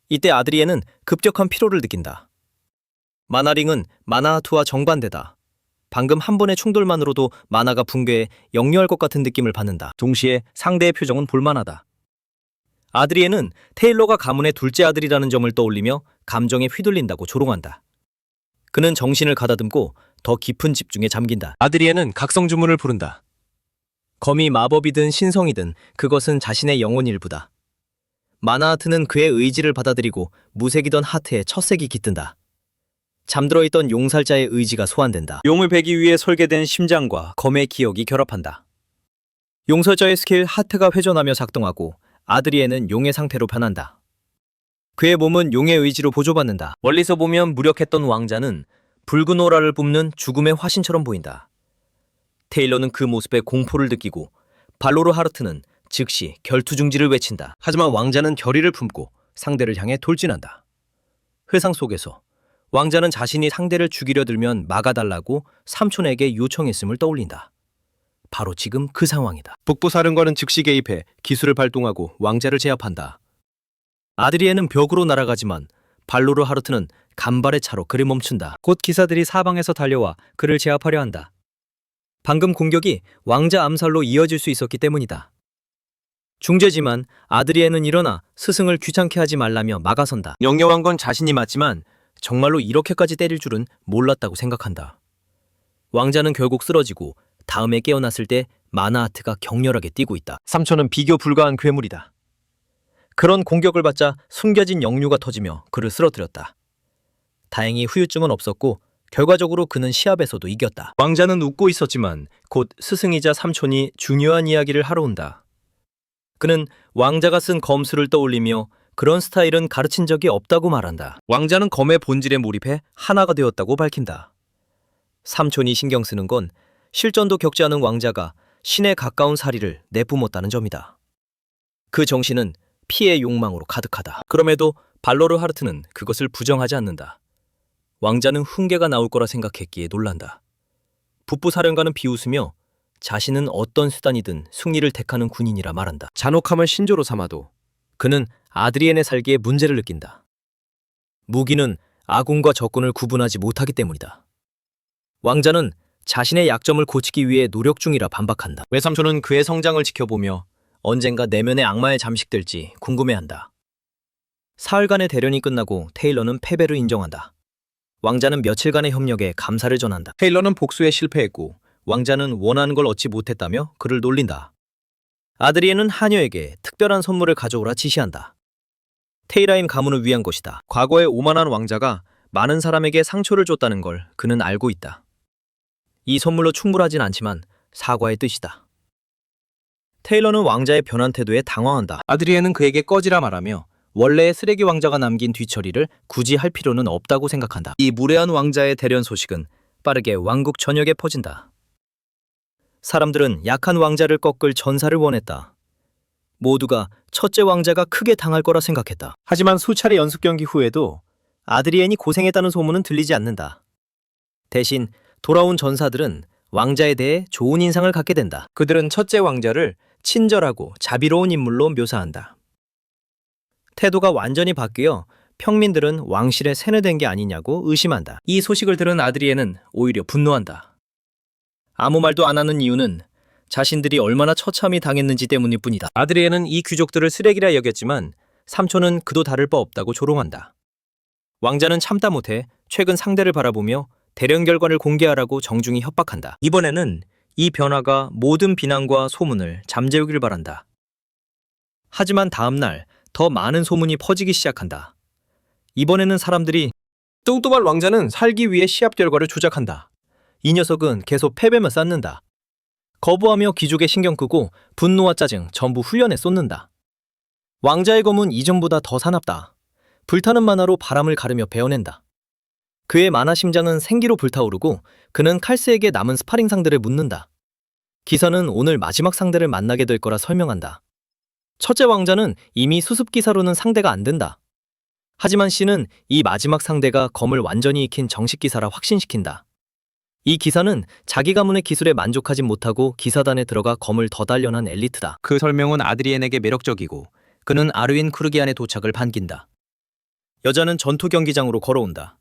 이때 아드리에는 급격한 피로를 느낀다. 마나링은 마나하투와 정반대다. 방금 한 번의 충돌만으로도 마나가 붕괴해 역류할 것 같은 느낌을 받는다. 동시에 상대의 표정은 볼만하다. 아드리에는 테일러가 가문의 둘째 아들이라는 점을 떠올리며 감정에 휘둘린다고 조롱한다. 그는 정신을 가다듬고 더 깊은 집중에 잠긴다. 아드리에는 각성 주문을 부른다. 검이 마법이든 신성이든 그것은 자신의 영혼 일부다. 마나하트는 그의 의지를 받아들이고 무색이던 하트에 첫색이 깃든다. 잠들어 있던 용살자의 의지가 소환된다. 용을 베기 위해 설계된 심장과 검의 기억이 결합한다. 용살자의 스킬 하트가 회전하며 작동하고 아드리에는 용의 상태로 변한다. 그의 몸은 용의 의지로 보조받는다. 멀리서 보면 무력했던 왕자는 붉은 오라를 뿜는 죽음의 화신처럼 보인다. 테일러는 그 모습에 공포를 느끼고 발로르 하르트는 즉시 결투중지를 외친다. 하지만 왕자는 결의를 품고 상대를 향해 돌진한다. 회상 속에서 왕자는 자신이 상대를 죽이려 들면 막아달라고 삼촌에게 요청했음을 떠올린다. 바로 지금 그 상황이다. 북부사령관은 즉시 개입해 기술을 발동하고 왕자를 제압한다. 아드리에는 벽으로 날아가지만 발로르 하르트는 간발의 차로 그를 멈춘다. 곧 기사들이 사방에서 달려와 그를 제압하려 한다. 방금 공격이 왕자 암살로 이어질 수 있었기 때문이다. 중재지만 아드리에는 일어나 스승을 귀찮게 하지 말라며 막아선다. 영영한 건 자신이 맞지만 정말로 이렇게까지 때릴 줄은 몰랐다고 생각한다. 왕자는 결국 쓰러지고 다음에 깨어났을 때 마나하트가 격렬하게 뛰고 있다. 삼촌은 비교 불가한 괴물이다. 그런 공격을 받자 숨겨진 역류가 터지며 그를 쓰러뜨렸다. 다행히 후유증은 없었고 결과적으로 그는 시합에서도 이겼다. 왕자는 웃고 있었지만 곧 스승이자 삼촌이 중요한 이야기를 하러 온다. 그는 왕자가 쓴 검술을 떠올리며 그런 스타일은 가르친 적이 없다고 말한다. 왕자는 검의 본질에 몰입해 하나가 되었다고 밝힌다. 삼촌이 신경 쓰는 건 실전도 겪지 않은 왕자가 신에 가까운 사리를 내뿜었다는 점이다. 그 정신은 피의 욕망으로 가득하다. 그럼에도 발로르 하르트는 그것을 부정하지 않는다. 왕자는 훈계가 나올 거라 생각했기에 놀란다. 북부사령관은 비웃으며 자신은 어떤 수단이든 승리를 택하는 군인이라 말한다. 잔혹함을 신조로 삼아도 그는 아드리엔의 살기에 문제를 느낀다. 무기는 아군과 적군을 구분하지 못하기 때문이다. 왕자는 자신의 약점을 고치기 위해 노력 중이라 반박한다. 외삼촌은 그의 성장을 지켜보며 언젠가 내면의 악마에 잠식될지 궁금해한다. 사흘간의 대련이 끝나고 테일러는 패배를 인정한다. 왕자는 며칠간의 협력에 감사를 전한다. 테일러는 복수에 실패했고 왕자는 원하는 걸 얻지 못했다며 그를 놀린다. 아드리에는 하녀에게 특별한 선물을 가져오라 지시한다. 테이라임 가문을 위한 것이다. 과거에 오만한 왕자가 많은 사람에게 상처를 줬다는 걸 그는 알고 있다. 이 선물로 충분하진 않지만 사과의 뜻이다. 테일러는 왕자의 변한 태도에 당황한다. 아드리에는 그에게 꺼지라 말하며 원래의 쓰레기 왕자가 남긴 뒤처리를 굳이 할 필요는 없다고 생각한다. 이 무례한 왕자의 대련 소식은 빠르게 왕국 전역에 퍼진다. 사람들은 약한 왕자를 꺾을 전사를 원했다. 모두가 첫째 왕자가 크게 당할 거라 생각했다. 하지만 수차례 연습 경기 후에도 아드리엔이 고생했다는 소문은 들리지 않는다. 대신 돌아온 전사들은 왕자에 대해 좋은 인상을 갖게 된다. 그들은 첫째 왕자를 친절하고 자비로운 인물로 묘사한다. 태도가 완전히 바뀌어 평민들은 왕실에 세뇌된 게 아니냐고 의심한다. 이 소식을 들은 아드리에는 오히려 분노한다. 아무 말도 안 하는 이유는 자신들이 얼마나 처참히 당했는지 때문일 뿐이다. 아드리에는 이 귀족들을 쓰레기라 여겼지만 삼촌은 그도 다를 바 없다고 조롱한다. 왕자는 참다 못해 최근 상대를 바라보며 대련 결과를 공개하라고 정중히 협박한다. 이번에는 이 변화가 모든 비난과 소문을 잠재우길 바란다. 하지만 다음 날 더 많은 소문이 퍼지기 시작한다. 이번에는 사람들이 뚱뚱한 왕자는 살기 위해 시합 결과를 조작한다. 이 녀석은 계속 패배만 쌓는다. 거부하며 귀족의 신경 끄고 분노와 짜증 전부 훈련에 쏟는다. 왕자의 검은 이전보다 더 사납다. 불타는 만화로 바람을 가르며 베어낸다. 그의 만화 심장은 생기로 불타오르고 그는 칼스에게 남은 스파링 상대를 묻는다. 기사는 오늘 마지막 상대를 만나게 될 거라 설명한다. 첫째 왕자는 이미 수습 기사로는 상대가 안 된다. 하지만 씨는 이 마지막 상대가 검을 완전히 익힌 정식 기사라 확신시킨다. 이 기사는 자기 가문의 기술에 만족하지 못하고 기사단에 들어가 검을 더 단련한 엘리트다. 그 설명은 아드리엔에게 매력적이고 그는 아르윈 쿠르기안의 도착을 반긴다. 여자는 전투 경기장으로 걸어온다.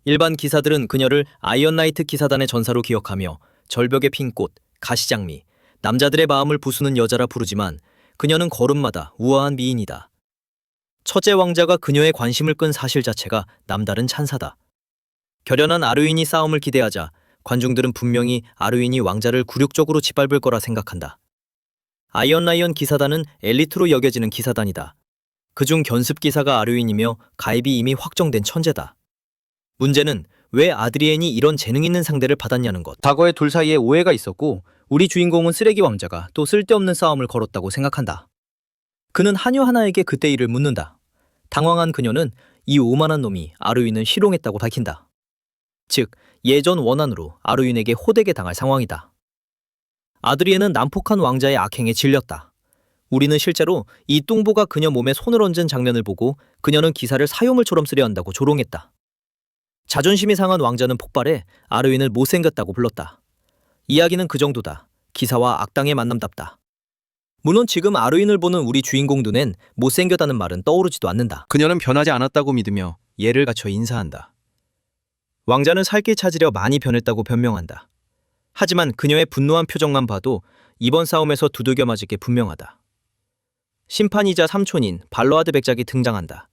일반 기사들은 그녀를 아이언 나이트 기사단의 전사로 기억하며 절벽에 핀 꽃, 가시장미, 남자들의 마음을 부수는 여자라 부르지만 그녀는 걸음마다 우아한 미인이다. 첫째 왕자가 그녀의 관심을 끈 사실 자체가 남다른 찬사다. 결연한 아르윈이 싸움을 기대하자 관중들은 분명히 아르윈이 왕자를 굴욕적으로 짓밟을 거라 생각한다. 아이언 라이언 기사단은 엘리트로 여겨지는 기사단이다. 그중 견습 기사가 아르윈이며 가입이 이미 확정된 천재다. 문제는 왜 아드리엔이 이런 재능 있는 상대를 받았냐는 것. 과거에 둘 사이에 오해가 있었고 우리 주인공은 쓰레기 왕자가 또 쓸데없는 싸움을 걸었다고 생각한다. 그는 하녀 하나에게 그때 일을 묻는다. 당황한 그녀는 이 오만한 놈이 아르윈을 희롱했다고 밝힌다. 즉 예전 원한으로 아르윈에게 호되게 당할 상황이다. 아드리엔은 난폭한 왕자의 악행에 질렸다. 우리는 실제로 이 뚱보가 그녀 몸에 손을 얹은 장면을 보고 그녀는 기사를 사요물처럼 쓰려 한다고 조롱했다. 자존심이 상한 왕자는 폭발해 아르윈을 못생겼다고 불렀다. 이야기는 그 정도다. 기사와 악당의 만남답다. 물론 지금 아르윈을 보는 우리 주인공 눈엔 못생겼다는 말은 떠오르지도 않는다. 그녀는 변하지 않았다고 믿으며 예를 갖춰 인사한다. 왕자는 살길 찾으려 많이 변했다고 변명한다. 하지만 그녀의 분노한 표정만 봐도 이번 싸움에서 두들겨 맞을 게 분명하다. 심판이자 삼촌인 발로아드 백작이 등장한다.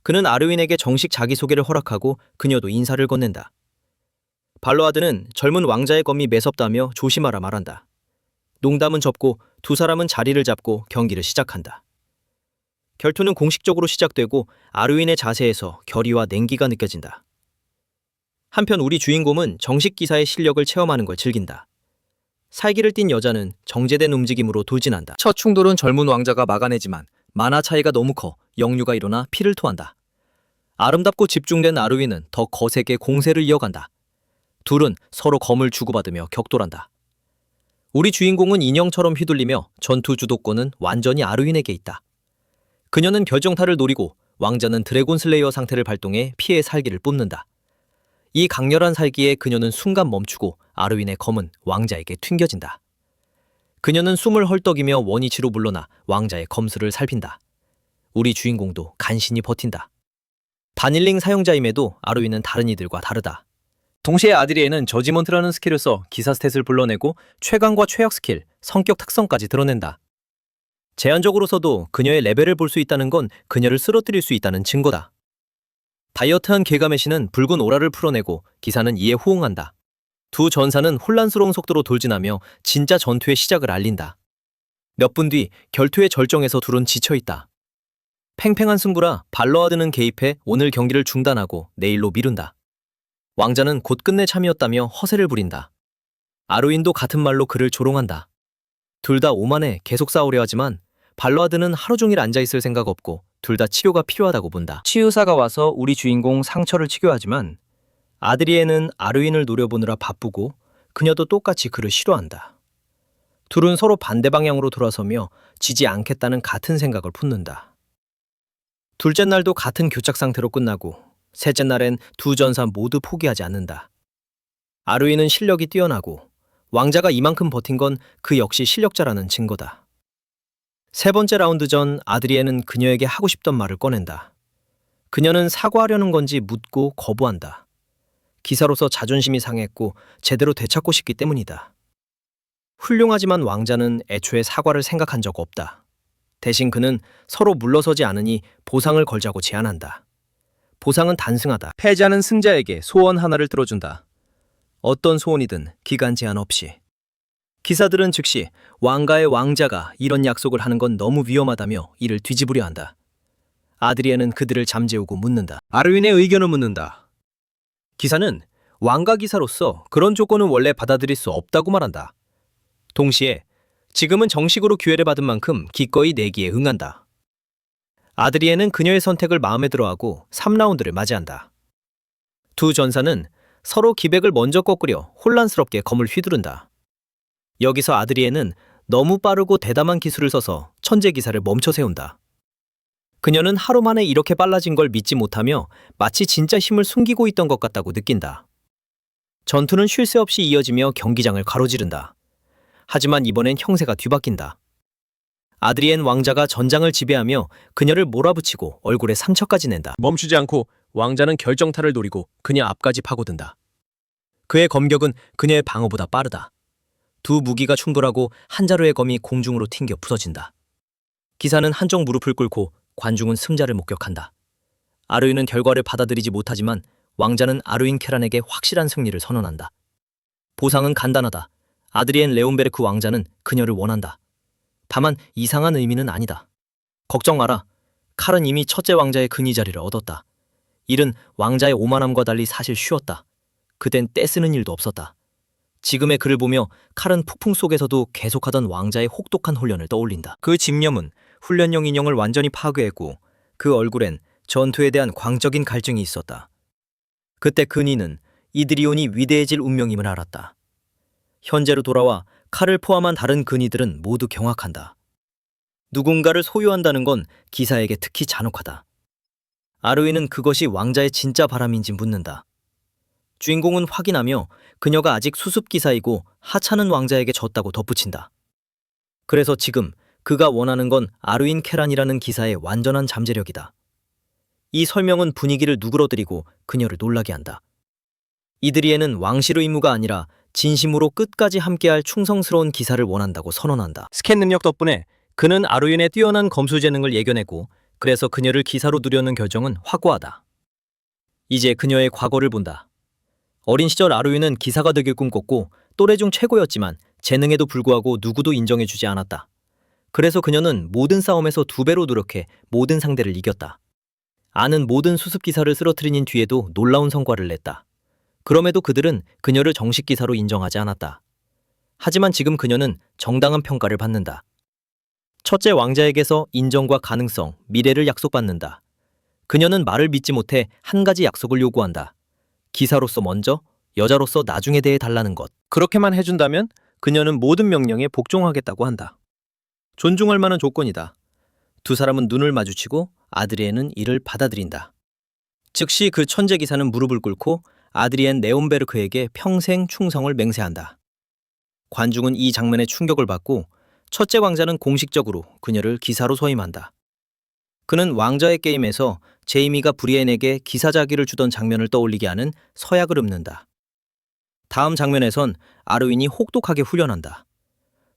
그는 아르윈에게 정식 자기소개를 허락하고 그녀도 인사를 건넨다. 발로아드는 젊은 왕자의 검이 매섭다며 조심하라 말한다. 농담은 접고 두 사람은 자리를 잡고 경기를 시작한다. 결투는 공식적으로 시작되고 아르윈의 자세에서 결의와 냉기가 느껴진다. 한편 우리 주인공은 정식 기사의 실력을 체험하는 걸 즐긴다. 살기를 띤 여자는 정제된 움직임으로 돌진한다. 첫 충돌은 젊은 왕자가 막아내지만 만화 차이가 너무 커 역류가 일어나 피를 토한다. 아름답고 집중된 아르윈은 더 거세게 공세를 이어간다. 둘은 서로 검을 주고받으며 격돌한다. 우리 주인공은 인형처럼 휘둘리며 전투 주도권은 완전히 아르윈에게 있다. 그녀는 결정타를 노리고 왕자는 드래곤 슬레이어 상태를 발동해 피해 살기를 뿜는다. 이 강렬한 살기에 그녀는 순간 멈추고 아르윈의 검은 왕자에게 튕겨진다. 그녀는 숨을 헐떡이며 원위치로 물러나 왕자의 검술을 살핀다. 우리 주인공도 간신히 버틴다. 바닐링 사용자임에도 아르윈은 다른 이들과 다르다. 동시에 아드리엔은 저지먼트라는 스킬을 써 기사 스탯을 불러내고 최강과 최악 스킬, 성격 특성까지 드러낸다. 제한적으로서도 그녀의 레벨을 볼 수 있다는 건 그녀를 쓰러뜨릴 수 있다는 증거다. 다이어트한 길가메시는 붉은 오라를 풀어내고 기사는 이에 호응한다. 두 전사는 혼란스러운 속도로 돌진하며 진짜 전투의 시작을 알린다. 몇 분 뒤 결투의 절정에서 둘은 지쳐있다. 팽팽한 승부라 발로아드는 개입해 오늘 경기를 중단하고 내일로 미룬다. 왕자는 곧 끝내 참이었다며 허세를 부린다. 아르윈도 같은 말로 그를 조롱한다. 둘 다 오만해 계속 싸우려 하지만 발로아드는 하루 종일 앉아있을 생각 없고 둘 다 치료가 필요하다고 본다. 치유사가 와서 우리 주인공 상처를 치료하지만 아드리엔은 아르윈을 노려보느라 바쁘고 그녀도 똑같이 그를 싫어한다. 둘은 서로 반대 방향으로 돌아서며 지지 않겠다는 같은 생각을 품는다. 둘째 날도 같은 교착 상태로 끝나고 셋째 날엔 두 전사 모두 포기하지 않는다. 아르윈은 실력이 뛰어나고 왕자가 이만큼 버틴 건 그 역시 실력자라는 증거다. 세 번째 라운드 전 아드리엔은 그녀에게 하고 싶던 말을 꺼낸다. 그녀는 사과하려는 건지 묻고 거부한다. 기사로서 자존심이 상했고 제대로 되찾고 싶기 때문이다. 훌륭하지만 왕자는 애초에 사과를 생각한 적 없다. 대신 그는 서로 물러서지 않으니 보상을 걸자고 제안한다. 보상은 단순하다. 패자는 승자에게 소원 하나를 들어준다. 어떤 소원이든 기간 제한 없이. 기사들은 즉시 왕가의 왕자가 이런 약속을 하는 건 너무 위험하다며 이를 뒤집으려 한다. 아드리에는 그들을 잠재우고 묻는다. 아르윈의 의견을 묻는다. 기사는 왕가 기사로서 그런 조건은 원래 받아들일 수 없다고 말한다. 동시에 지금은 정식으로 기회를 받은 만큼 기꺼이 내기에 응한다. 아드리에는 그녀의 선택을 마음에 들어하고 3라운드를 맞이한다. 두 전사는 서로 기백을 먼저 꺾으려 혼란스럽게 검을 휘두른다. 여기서 아드리에는 너무 빠르고 대담한 기술을 써서 천재 기사를 멈춰 세운다. 그녀는 하루 만에 이렇게 빨라진 걸 믿지 못하며 마치 진짜 힘을 숨기고 있던 것 같다고 느낀다. 전투는 쉴 새 없이 이어지며 경기장을 가로지른다. 하지만 이번엔 형세가 뒤바뀐다. 아드리엔 왕자가 전장을 지배하며 그녀를 몰아붙이고 얼굴에 상처까지 낸다. 멈추지 않고 왕자는 결정타를 노리고 그녀 앞까지 파고든다. 그의 검격은 그녀의 방어보다 빠르다. 두 무기가 충돌하고 한 자루의 검이 공중으로 튕겨 부서진다. 기사는 한쪽 무릎을 꿇고 관중은 승자를 목격한다. 아르윈은 결과를 받아들이지 못하지만 왕자는 아르윈 케란에게 확실한 승리를 선언한다. 보상은 간단하다. 아드리엔 레온베르크 왕자는 그녀를 원한다. 다만 이상한 의미는 아니다. 걱정 마라. 칼은 이미 첫째 왕자의 근위 자리를 얻었다. 일은 왕자의 오만함과 달리 사실 쉬웠다. 그땐 떼쓰는 일도 없었다. 지금의 그를 보며 칼은 폭풍 속에서도 계속하던 왕자의 혹독한 훈련을 떠올린다. 그 집념은 훈련용 인형을 완전히 파괴했고 그 얼굴엔 전투에 대한 광적인 갈증이 있었다. 그때 근위는 이드리온이 위대해질 운명임을 알았다. 현재로 돌아와 칼을 포함한 다른 근위들은 모두 경악한다. 누군가를 소유한다는 건 기사에게 특히 잔혹하다. 아르윈은 그것이 왕자의 진짜 바람인지 묻는다. 주인공은 확인하며 그녀가 아직 수습기사이고 하찮은 왕자에게 졌다고 덧붙인다. 그래서 지금 그가 원하는 건 아르윈 케란이라는 기사의 완전한 잠재력이다. 이 설명은 분위기를 누그러뜨리고 그녀를 놀라게 한다. 이드리에는 왕실의 임무가 아니라 진심으로 끝까지 함께할 충성스러운 기사를 원한다고 선언한다. 스캔 능력 덕분에 그는 아르윈의 뛰어난 검수 재능을 예견했고 그래서 그녀를 기사로 두려는 결정은 확고하다. 이제 그녀의 과거를 본다. 어린 시절 아르윈은 기사가 되길 꿈꿨고 또래 중 최고였지만 재능에도 불구하고 누구도 인정해주지 않았다. 그래서 그녀는 모든 싸움에서 2배로 노력해 모든 상대를 이겼다. 아는 모든 수습기사를 쓰러뜨린 뒤에도 놀라운 성과를 냈다. 그럼에도 그들은 그녀를 정식 기사로 인정하지 않았다. 하지만 지금 그녀는 정당한 평가를 받는다. 첫째 왕자에게서 인정과 가능성, 미래를 약속받는다. 그녀는 말을 믿지 못해 한 가지 약속을 요구한다. 기사로서 먼저, 여자로서 나중에 대해 달라는 것. 그렇게만 해준다면 그녀는 모든 명령에 복종하겠다고 한다. 존중할 만한 조건이다. 두 사람은 눈을 마주치고 아드리엔은 이를 받아들인다. 즉시 그 천재 기사는 무릎을 꿇고 아드리엔 네온베르크에게 평생 충성을 맹세한다. 관중은 이 장면에 충격을 받고 첫째 왕자는 공식적으로 그녀를 기사로 소임한다. 그는 왕자의 게임에서 제이미가 브리엔에게 기사자기를 주던 장면을 떠올리게 하는 서약을 읊는다. 다음 장면에선 아르윈이 혹독하게 훈련한다.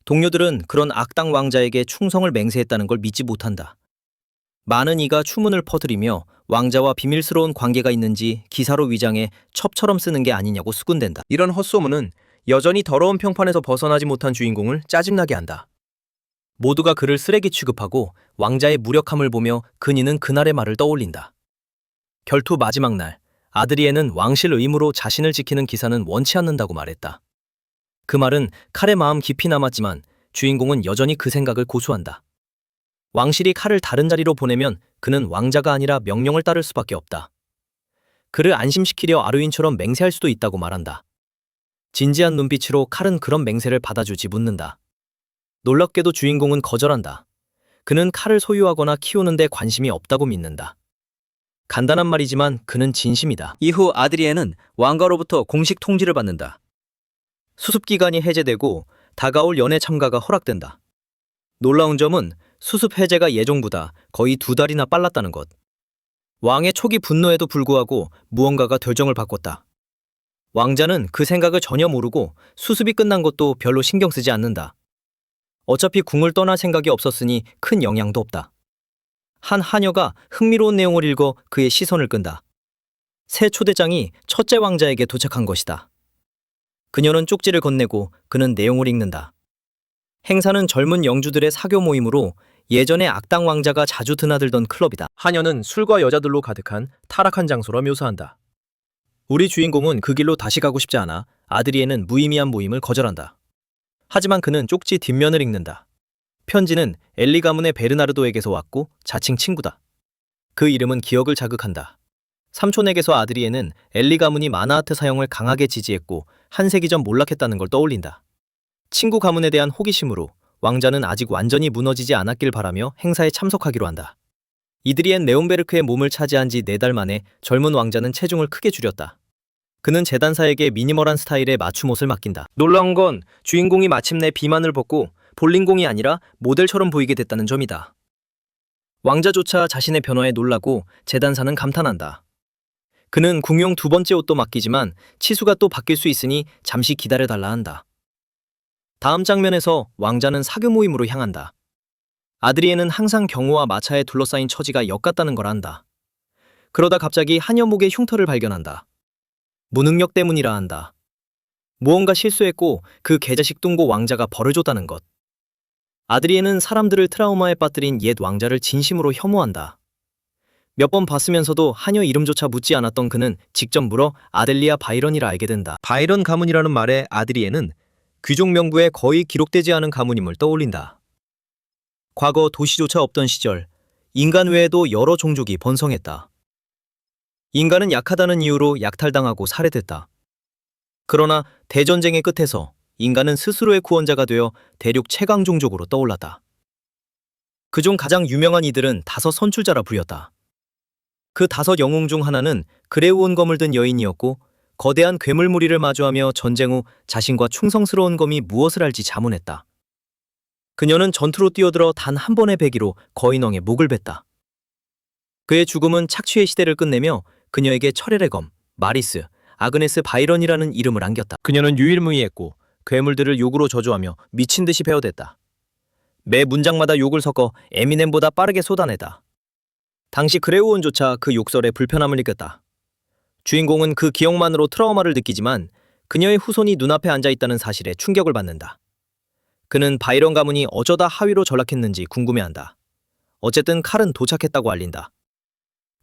동료들은 그런 악당 왕자에게 충성을 맹세했다는 걸 믿지 못한다. 많은 이가 추문을 퍼뜨리며 왕자와 비밀스러운 관계가 있는지 기사로 위장해 첩처럼 쓰는 게 아니냐고 수군댄다. 이런 헛소문은 여전히 더러운 평판에서 벗어나지 못한 주인공을 짜증나게 한다. 모두가 그를 쓰레기 취급하고 왕자의 무력함을 보며 근위는 그날의 말을 떠올린다. 결투 마지막 날, 아드리에는 왕실 의무로 자신을 지키는 기사는 원치 않는다고 말했다. 그 말은 칼의 마음 깊이 남았지만 주인공은 여전히 그 생각을 고수한다. 왕실이 칼을 다른 자리로 보내면 그는 왕자가 아니라 명령을 따를 수밖에 없다. 그를 안심시키려 아르윈처럼 맹세할 수도 있다고 말한다. 진지한 눈빛으로 칼은 그런 맹세를 받아주지 묻는다. 놀랍게도 주인공은 거절한다. 그는 칼을 소유하거나 키우는 데 관심이 없다고 믿는다. 간단한 말이지만 그는 진심이다. 이후 아드리에는 왕가로부터 공식 통지를 받는다. 수습기간이 해제되고 다가올 연애 참가가 허락된다. 놀라운 점은 수습 해제가 예정보다 거의 2달이나 빨랐다는 것. 왕의 초기 분노에도 불구하고 무언가가 결정을 바꿨다. 왕자는 그 생각을 전혀 모르고 수습이 끝난 것도 별로 신경 쓰지 않는다. 어차피 궁을 떠날 생각이 없었으니 큰 영향도 없다. 한 하녀가 흥미로운 내용을 읽어 그의 시선을 끈다. 새 초대장이 첫째 왕자에게 도착한 것이다. 그녀는 쪽지를 건네고 그는 내용을 읽는다. 행사는 젊은 영주들의 사교 모임으로 예전에 악당 왕자가 자주 드나들던 클럽이다. 하녀는 술과 여자들로 가득한 타락한 장소라 묘사한다. 우리 주인공은 그 길로 다시 가고 싶지 않아 아드리에는 무의미한 모임을 거절한다. 하지만 그는 쪽지 뒷면을 읽는다. 편지는 엘리 가문의 베르나르도에게서 왔고 자칭 친구다. 그 이름은 기억을 자극한다. 삼촌에게서 아드리에는 엘리 가문이 마나하트 사용을 강하게 지지했고 한 세기 전 몰락했다는 걸 떠올린다. 친구 가문에 대한 호기심으로 왕자는 아직 완전히 무너지지 않았길 바라며 행사에 참석하기로 한다. 이드리엔 레온베르크의 몸을 차지한 지 4달 만에 젊은 왕자는 체중을 크게 줄였다. 그는 재단사에게 미니멀한 스타일의 맞춤 옷을 맡긴다. 놀라운 건 주인공이 마침내 비만을 벗고 볼링공이 아니라 모델처럼 보이게 됐다는 점이다. 왕자조차 자신의 변화에 놀라고 재단사는 감탄한다. 그는 궁용 2번째 옷도 맡기지만 치수가 또 바뀔 수 있으니 잠시 기다려달라 한다. 다음 장면에서 왕자는 사교 모임으로 향한다. 아드리에는 항상 경호와 마차에 둘러싸인 처지가 역같다는 걸 안다. 그러다 갑자기 하녀 목에 흉터를 발견한다. 무능력 때문이라 한다. 무언가 실수했고 그 개자식 뚱고 왕자가 벌을 줬다는 것. 아드리에는 사람들을 트라우마에 빠뜨린 옛 왕자를 진심으로 혐오한다. 몇 번 봤으면서도 하녀 이름조차 묻지 않았던 그는 직접 물어 아델리아 바이런이라 알게 된다. 바이런 가문이라는 말에 아드리에는 귀족 명부에 거의 기록되지 않은 가문임을 떠올린다. 과거 도시조차 없던 시절, 인간 외에도 여러 종족이 번성했다. 인간은 약하다는 이유로 약탈당하고 살해됐다. 그러나 대전쟁의 끝에서 인간은 스스로의 구원자가 되어 대륙 최강 종족으로 떠올랐다. 그중 가장 유명한 이들은 5 선출자라 불렸다. 그 5 영웅 중 하나는 그레우온 검을 든 여인이었고 거대한 괴물 무리를 마주하며 전쟁 후 자신과 충성스러운 검이 무엇을 할지 자문했다. 그녀는 전투로 뛰어들어 단 한 번의 배기로 거인왕의 목을 뱄다. 그의 죽음은 착취의 시대를 끝내며 그녀에게 철혈의 검, 마리스, 아그네스 바이런이라는 이름을 안겼다. 그녀는 유일무이했고 괴물들을 욕으로 저주하며 미친 듯이 베어댔다. 매 문장마다 욕을 섞어 에미넴보다 빠르게 쏟아내다. 당시 그레우온조차 그 욕설에 불편함을 느꼈다. 주인공은 그 기억만으로 트라우마를 느끼지만 그녀의 후손이 눈앞에 앉아있다는 사실에 충격을 받는다. 그는 바이런 가문이 어쩌다 하위로 전락했는지 궁금해한다. 어쨌든 칼은 도착했다고 알린다.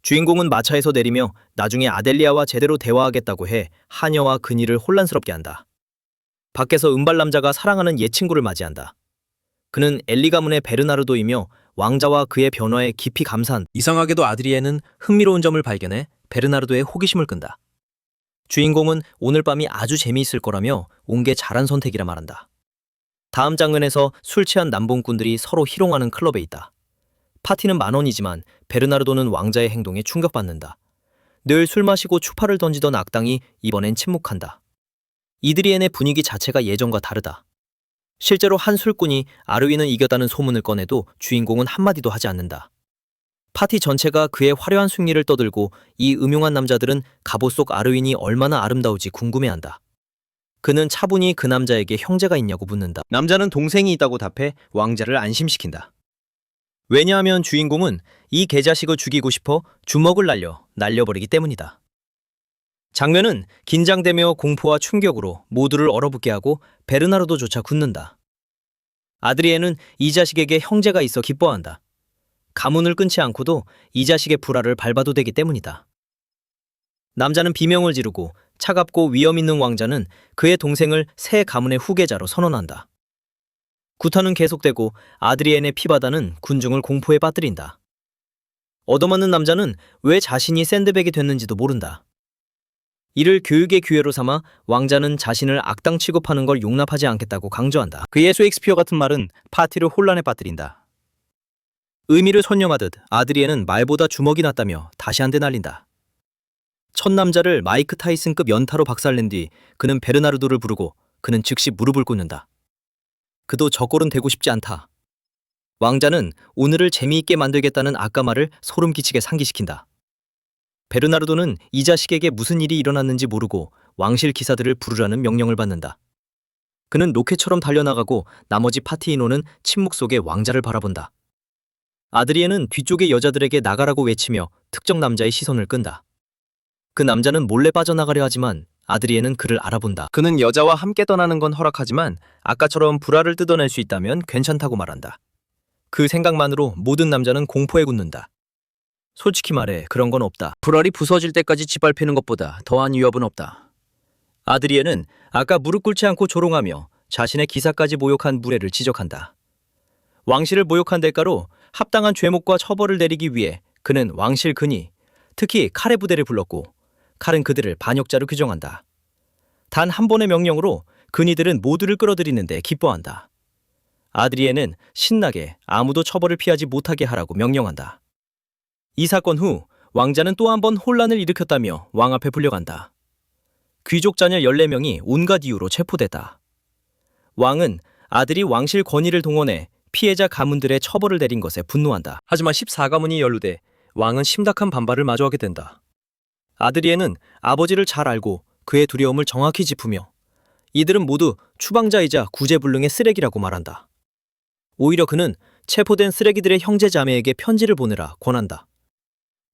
주인공은 마차에서 내리며 나중에 아델리아와 제대로 대화하겠다고 해 하녀와 그니를 혼란스럽게 한다. 밖에서 은발 남자가 사랑하는 옛 친구를 맞이한다. 그는 엘리 가문의 베르나르도이며 왕자와 그의 변화에 깊이 감사한. 이상하게도 아드리에는 흥미로운 점을 발견해 베르나르도의 호기심을 끈다. 주인공은 오늘 밤이 아주 재미있을 거라며 온 게 잘한 선택이라 말한다. 다음 장면에서 술 취한 남봉꾼들이 서로 희롱하는 클럽에 있다. 파티는 10,000원이지만 베르나르도는 왕자의 행동에 충격받는다. 늘 술 마시고 추파를 던지던 악당이 이번엔 침묵한다. 이드리엔의 분위기 자체가 예전과 다르다. 실제로 한 술꾼이 아르윈을 이겼다는 소문을 꺼내도 주인공은 한마디도 하지 않는다. 파티 전체가 그의 화려한 승리를 떠들고 이 음흉한 남자들은 갑옷 속 아르윈이 얼마나 아름다울지 궁금해한다. 그는 차분히 그 남자에게 형제가 있냐고 묻는다. 남자는 동생이 있다고 답해 왕자를 안심시킨다. 왜냐하면 주인공은 이 개자식을 죽이고 싶어 주먹을 날려버리기 때문이다. 장면은 긴장되며 공포와 충격으로 모두를 얼어붙게 하고 베르나르도조차 굳는다. 아드리에는 이 자식에게 형제가 있어 기뻐한다. 가문을 끊지 않고도 이 자식의 불화를 밟아도 되기 때문이다. 남자는 비명을 지르고 차갑고 위험 있는 왕자는 그의 동생을 새 가문의 후계자로 선언한다. 구타는 계속되고 아드리엔의 피바다는 군중을 공포에 빠뜨린다. 얻어맞는 남자는 왜 자신이 샌드백이 됐는지도 모른다. 이를 교육의 기회로 삼아 왕자는 자신을 악당 취급하는 걸 용납하지 않겠다고 강조한다. 그의 셰익스피어 같은 말은 파티를 혼란에 빠뜨린다. 의미를 선념하듯 아드리에는 말보다 주먹이 낫다며 다시 한 대 날린다. 첫 남자를 마이크 타이슨급 연타로 박살낸 뒤 그는 베르나르도를 부르고 그는 즉시 무릎을 꿇는다. 그도 저 꼴은 되고 싶지 않다. 왕자는 오늘을 재미있게 만들겠다는 아까 말을 소름 끼치게 상기시킨다. 베르나르도는 이 자식에게 무슨 일이 일어났는지 모르고 왕실 기사들을 부르라는 명령을 받는다. 그는 로켓처럼 달려나가고 나머지 파티 인원은 침묵 속에 왕자를 바라본다. 아드리에는 뒤쪽의 여자들에게 나가라고 외치며 특정 남자의 시선을 끈다. 그 남자는 몰래 빠져나가려 하지만 아드리에는 그를 알아본다. 그는 여자와 함께 떠나는 건 허락하지만 아까처럼 불화를 뜯어낼 수 있다면 괜찮다고 말한다. 그 생각만으로 모든 남자는 공포에 굳는다. 솔직히 말해 그런 건 없다. 불알이 부서질 때까지 짓밟히는 것보다 더한 위협은 없다. 아드리에는 아까 무릎 꿇지 않고 조롱하며 자신의 기사까지 모욕한 무례를 지적한다. 왕실을 모욕한 대가로 합당한 죄목과 처벌을 내리기 위해 그는 왕실 근위, 특히 칼의 부대를 불렀고 칼은 그들을 반역자로 규정한다. 단 한 번의 명령으로 근위들은 모두를 끌어들이는데 기뻐한다. 아드리에는 신나게 아무도 처벌을 피하지 못하게 하라고 명령한다. 이 사건 후 왕자는 또 한 번 혼란을 일으켰다며 왕 앞에 불려간다. 귀족 자녀 14명이 온갖 이유로 체포됐다. 왕은 아들이 왕실 권위를 동원해 피해자 가문들의 처벌을 내린 것에 분노한다. 하지만 14가문이 연루돼 왕은 심각한 반발을 마주하게 된다. 아드리에는 아버지를 잘 알고 그의 두려움을 정확히 짚으며 이들은 모두 추방자이자 구제불능의 쓰레기라고 말한다. 오히려 그는 체포된 쓰레기들의 형제 자매에게 편지를 보내라 권한다.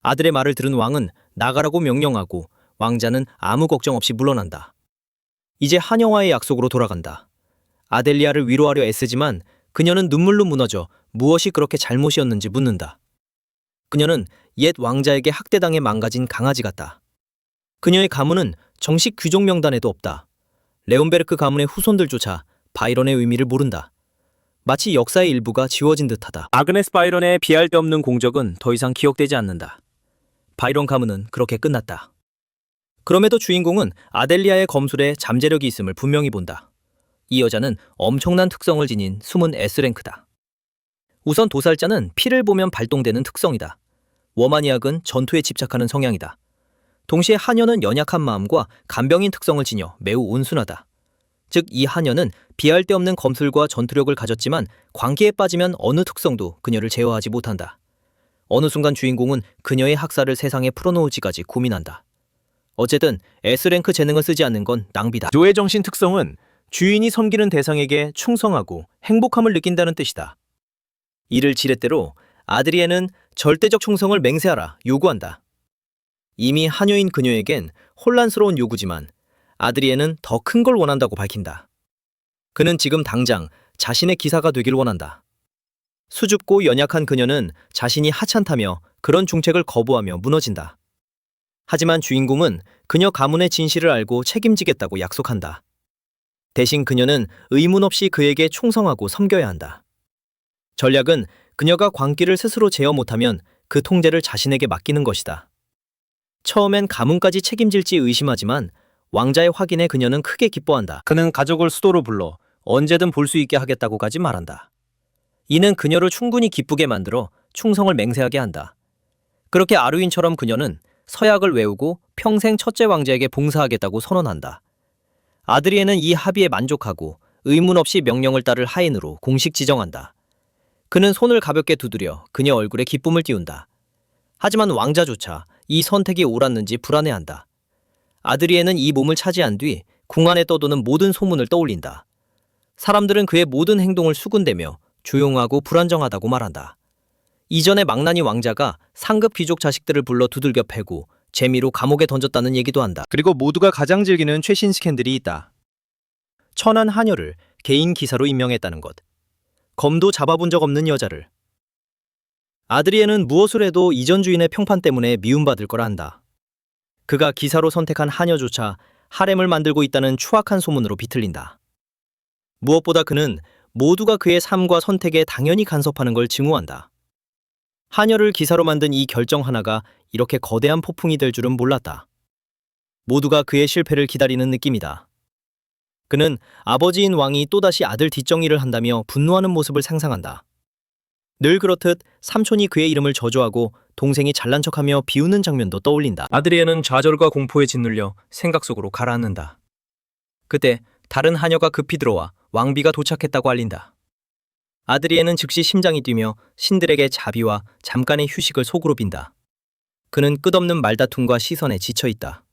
아들의 말을 들은 왕은 나가라고 명령하고 왕자는 아무 걱정 없이 물러난다. 이제 하녀와의 약속으로 돌아간다. 아델리아를 위로하려 애쓰지만 그녀는 눈물로 무너져 무엇이 그렇게 잘못이었는지 묻는다. 그녀는 옛 왕자에게 학대당해 망가진 강아지 같다. 그녀의 가문은 정식 귀족 명단에도 없다. 레온베르크 가문의 후손들조차 바이런의 의미를 모른다. 마치 역사의 일부가 지워진 듯하다. 아그네스 바이런의 비할 데 없는 공적은 더 이상 기억되지 않는다. 바이런 가문은 그렇게 끝났다. 그럼에도 주인공은 아델리아의 검술에 잠재력이 있음을 분명히 본다. 이 여자는 엄청난 특성을 지닌 숨은 S랭크다. 우선 도살자는 피를 보면 발동되는 특성이다. 워마니악은 전투에 집착하는 성향이다. 동시에 하녀는 연약한 마음과 간병인 특성을 지녀 매우 온순하다. 즉 이 하녀는 비할 데 없는 검술과 전투력을 가졌지만 광기에 빠지면 어느 특성도 그녀를 제어하지 못한다. 어느 순간 주인공은 그녀의 학살을 세상에 풀어놓을지까지 고민한다. 어쨌든 S랭크 재능을 쓰지 않는 건 낭비다. 조의 정신 특성은 주인이 섬기는 대상에게 충성하고 행복함을 느낀다는 뜻이다. 이를 지렛대로 아드리에는 절대적 충성을 맹세하라 요구한다. 이미 하녀인 그녀에겐 혼란스러운 요구지만 아드리에는 더 큰 걸 원한다고 밝힌다. 그는 지금 당장 자신의 기사가 되길 원한다. 수줍고 연약한 그녀는 자신이 하찮다며 그런 중책을 거부하며 무너진다. 하지만 주인공은 그녀 가문의 진실을 알고 책임지겠다고 약속한다. 대신 그녀는 의문 없이 그에게 충성하고 섬겨야 한다. 전략은 그녀가 광기를 스스로 제어 못하면 그 통제를 자신에게 맡기는 것이다. 처음엔 가문까지 책임질지 의심하지만 왕자의 확인에 그녀는 크게 기뻐한다. 그는 가족을 수도로 불러 언제든 볼 수 있게 하겠다고까지 말한다. 이는 그녀를 충분히 기쁘게 만들어 충성을 맹세하게 한다. 그렇게 아르윈처럼 그녀는 서약을 외우고 평생 첫째 왕자에게 봉사하겠다고 선언한다. 아드리에는 이 합의에 만족하고 의문 없이 명령을 따를 하인으로 공식 지정한다. 그는 손을 가볍게 두드려 그녀 얼굴에 기쁨을 띄운다. 하지만 왕자조차 이 선택이 옳았는지 불안해한다. 아드리에는 이 몸을 차지한 뒤 궁 안에 떠도는 모든 소문을 떠올린다. 사람들은 그의 모든 행동을 수군대며 조용하고 불안정하다고 말한다. 이전에 망나니 왕자가 상급 귀족 자식들을 불러 두들겨 패고 재미로 감옥에 던졌다는 얘기도 한다. 그리고 모두가 가장 즐기는 최신 스캔들이 있다. 천한 하녀를 개인 기사로 임명했다는 것. 검도 잡아본 적 없는 여자를. 아드리에는 무엇을 해도 이전 주인의 평판 때문에 미움받을 거라 한다. 그가 기사로 선택한 하녀조차 하렘을 만들고 있다는 추악한 소문으로 비틀린다. 무엇보다 그는 모두가 그의 삶과 선택에 당연히 간섭하는 걸 증오한다. 하녀를 기사로 만든 이 결정 하나가 이렇게 거대한 폭풍이 될 줄은 몰랐다. 모두가 그의 실패를 기다리는 느낌이다. 그는 아버지인 왕이 또다시 아들 뒷정리를 한다며 분노하는 모습을 상상한다. 늘 그렇듯 삼촌이 그의 이름을 저주하고 동생이 잘난 척하며 비웃는 장면도 떠올린다. 아드리에는 좌절과 공포에 짓눌려 생각 속으로 가라앉는다. 그때 다른 하녀가 급히 들어와 왕비가 도착했다고 알린다. 아드리에는 즉시 심장이 뛰며 신들에게 자비와 잠깐의 휴식을 속으로 빈다. 그는 끝없는 말다툼과 시선에 지쳐있다.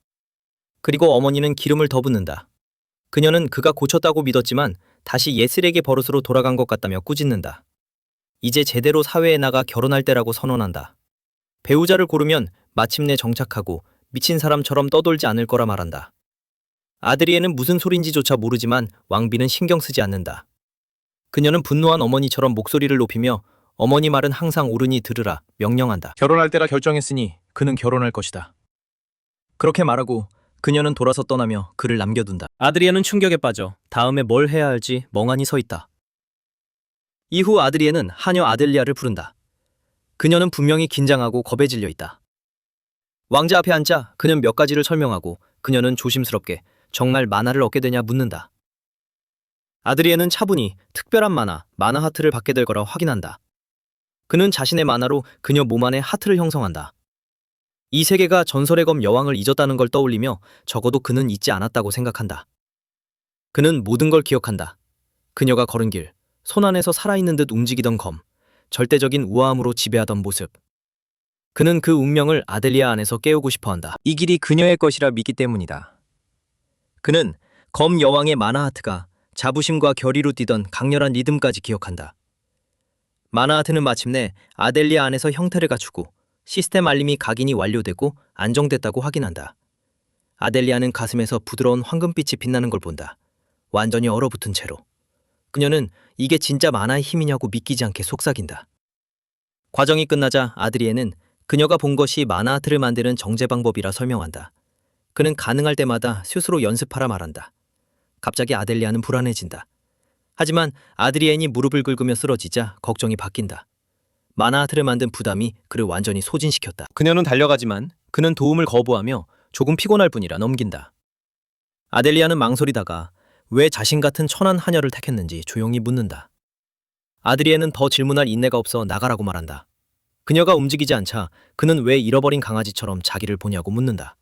그리고 어머니는 기름을 더 붓는다. 그녀는 그가 고쳤다고 믿었지만 다시 옛쓰레기 버릇으로 돌아간 것 같다며 꾸짖는다. 이제 제대로 사회에 나가 결혼할 때라고 선언한다. 배우자를 고르면 마침내 정착하고 미친 사람처럼 떠돌지 않을 거라 말한다. 아드리에는 무슨 소린지조차 모르지만 왕비는 신경 쓰지 않는다. 그녀는 분노한 어머니처럼 목소리를 높이며 어머니 말은 항상 옳으니 들으라 명령한다. 결혼할 때라 결정했으니 그는 결혼할 것이다. 그렇게 말하고 그녀는 돌아서 떠나며 그를 남겨둔다. 아드리에는 충격에 빠져 다음에 뭘 해야 할지 멍하니 서 있다. 이후 아드리에는 하녀 아델리아를 부른다. 그녀는 분명히 긴장하고 겁에 질려 있다. 왕자 앞에 앉자 그는 몇 가지를 설명하고 그녀는 조심스럽게 정말 만화를 얻게 되냐 묻는다. 아드리에는 차분히 특별한 만화 하트를 받게 될 거라 확인한다. 그는 자신의 만화로 그녀 몸 안에 하트를 형성한다. 이 세계가 전설의 검 여왕을 잊었다는 걸 떠올리며 적어도 그는 잊지 않았다고 생각한다. 그는 모든 걸 기억한다. 그녀가 걸은 길, 손 안에서 살아있는 듯 움직이던 검, 절대적인 우아함으로 지배하던 모습. 그는 그 운명을 아델리아 안에서 깨우고 싶어한다. 이 길이 그녀의 것이라 믿기 때문이다. 그는 검 여왕의 만화하트가 자부심과 결의로 뛰던 강렬한 리듬까지 기억한다. 만화하트는 마침내 아델리아 안에서 형태를 갖추고 시스템 알림이 각인이 완료되고 안정됐다고 확인한다. 아델리아는 가슴에서 부드러운 황금빛이 빛나는 걸 본다. 완전히 얼어붙은 채로. 그녀는 이게 진짜 만화의 힘이냐고 믿기지 않게 속삭인다. 과정이 끝나자 아드리에는 그녀가 본 것이 만화하트를 만드는 정제 방법이라 설명한다. 그는 가능할 때마다 스스로 연습하라 말한다. 갑자기 아델리아는 불안해진다. 하지만 아드리엔이 무릎을 꿇으며 쓰러지자 걱정이 바뀐다. 만화하트를 만든 부담이 그를 완전히 소진시켰다. 그녀는 달려가지만 그는 도움을 거부하며 조금 피곤할 뿐이라 넘긴다. 아델리아는 망설이다가 왜 자신 같은 천한 하녀를 택했는지 조용히 묻는다. 아드리엔은 더 질문할 인내가 없어 나가라고 말한다. 그녀가 움직이지 않자 그는 왜 잃어버린 강아지처럼 자기를 보냐고 묻는다.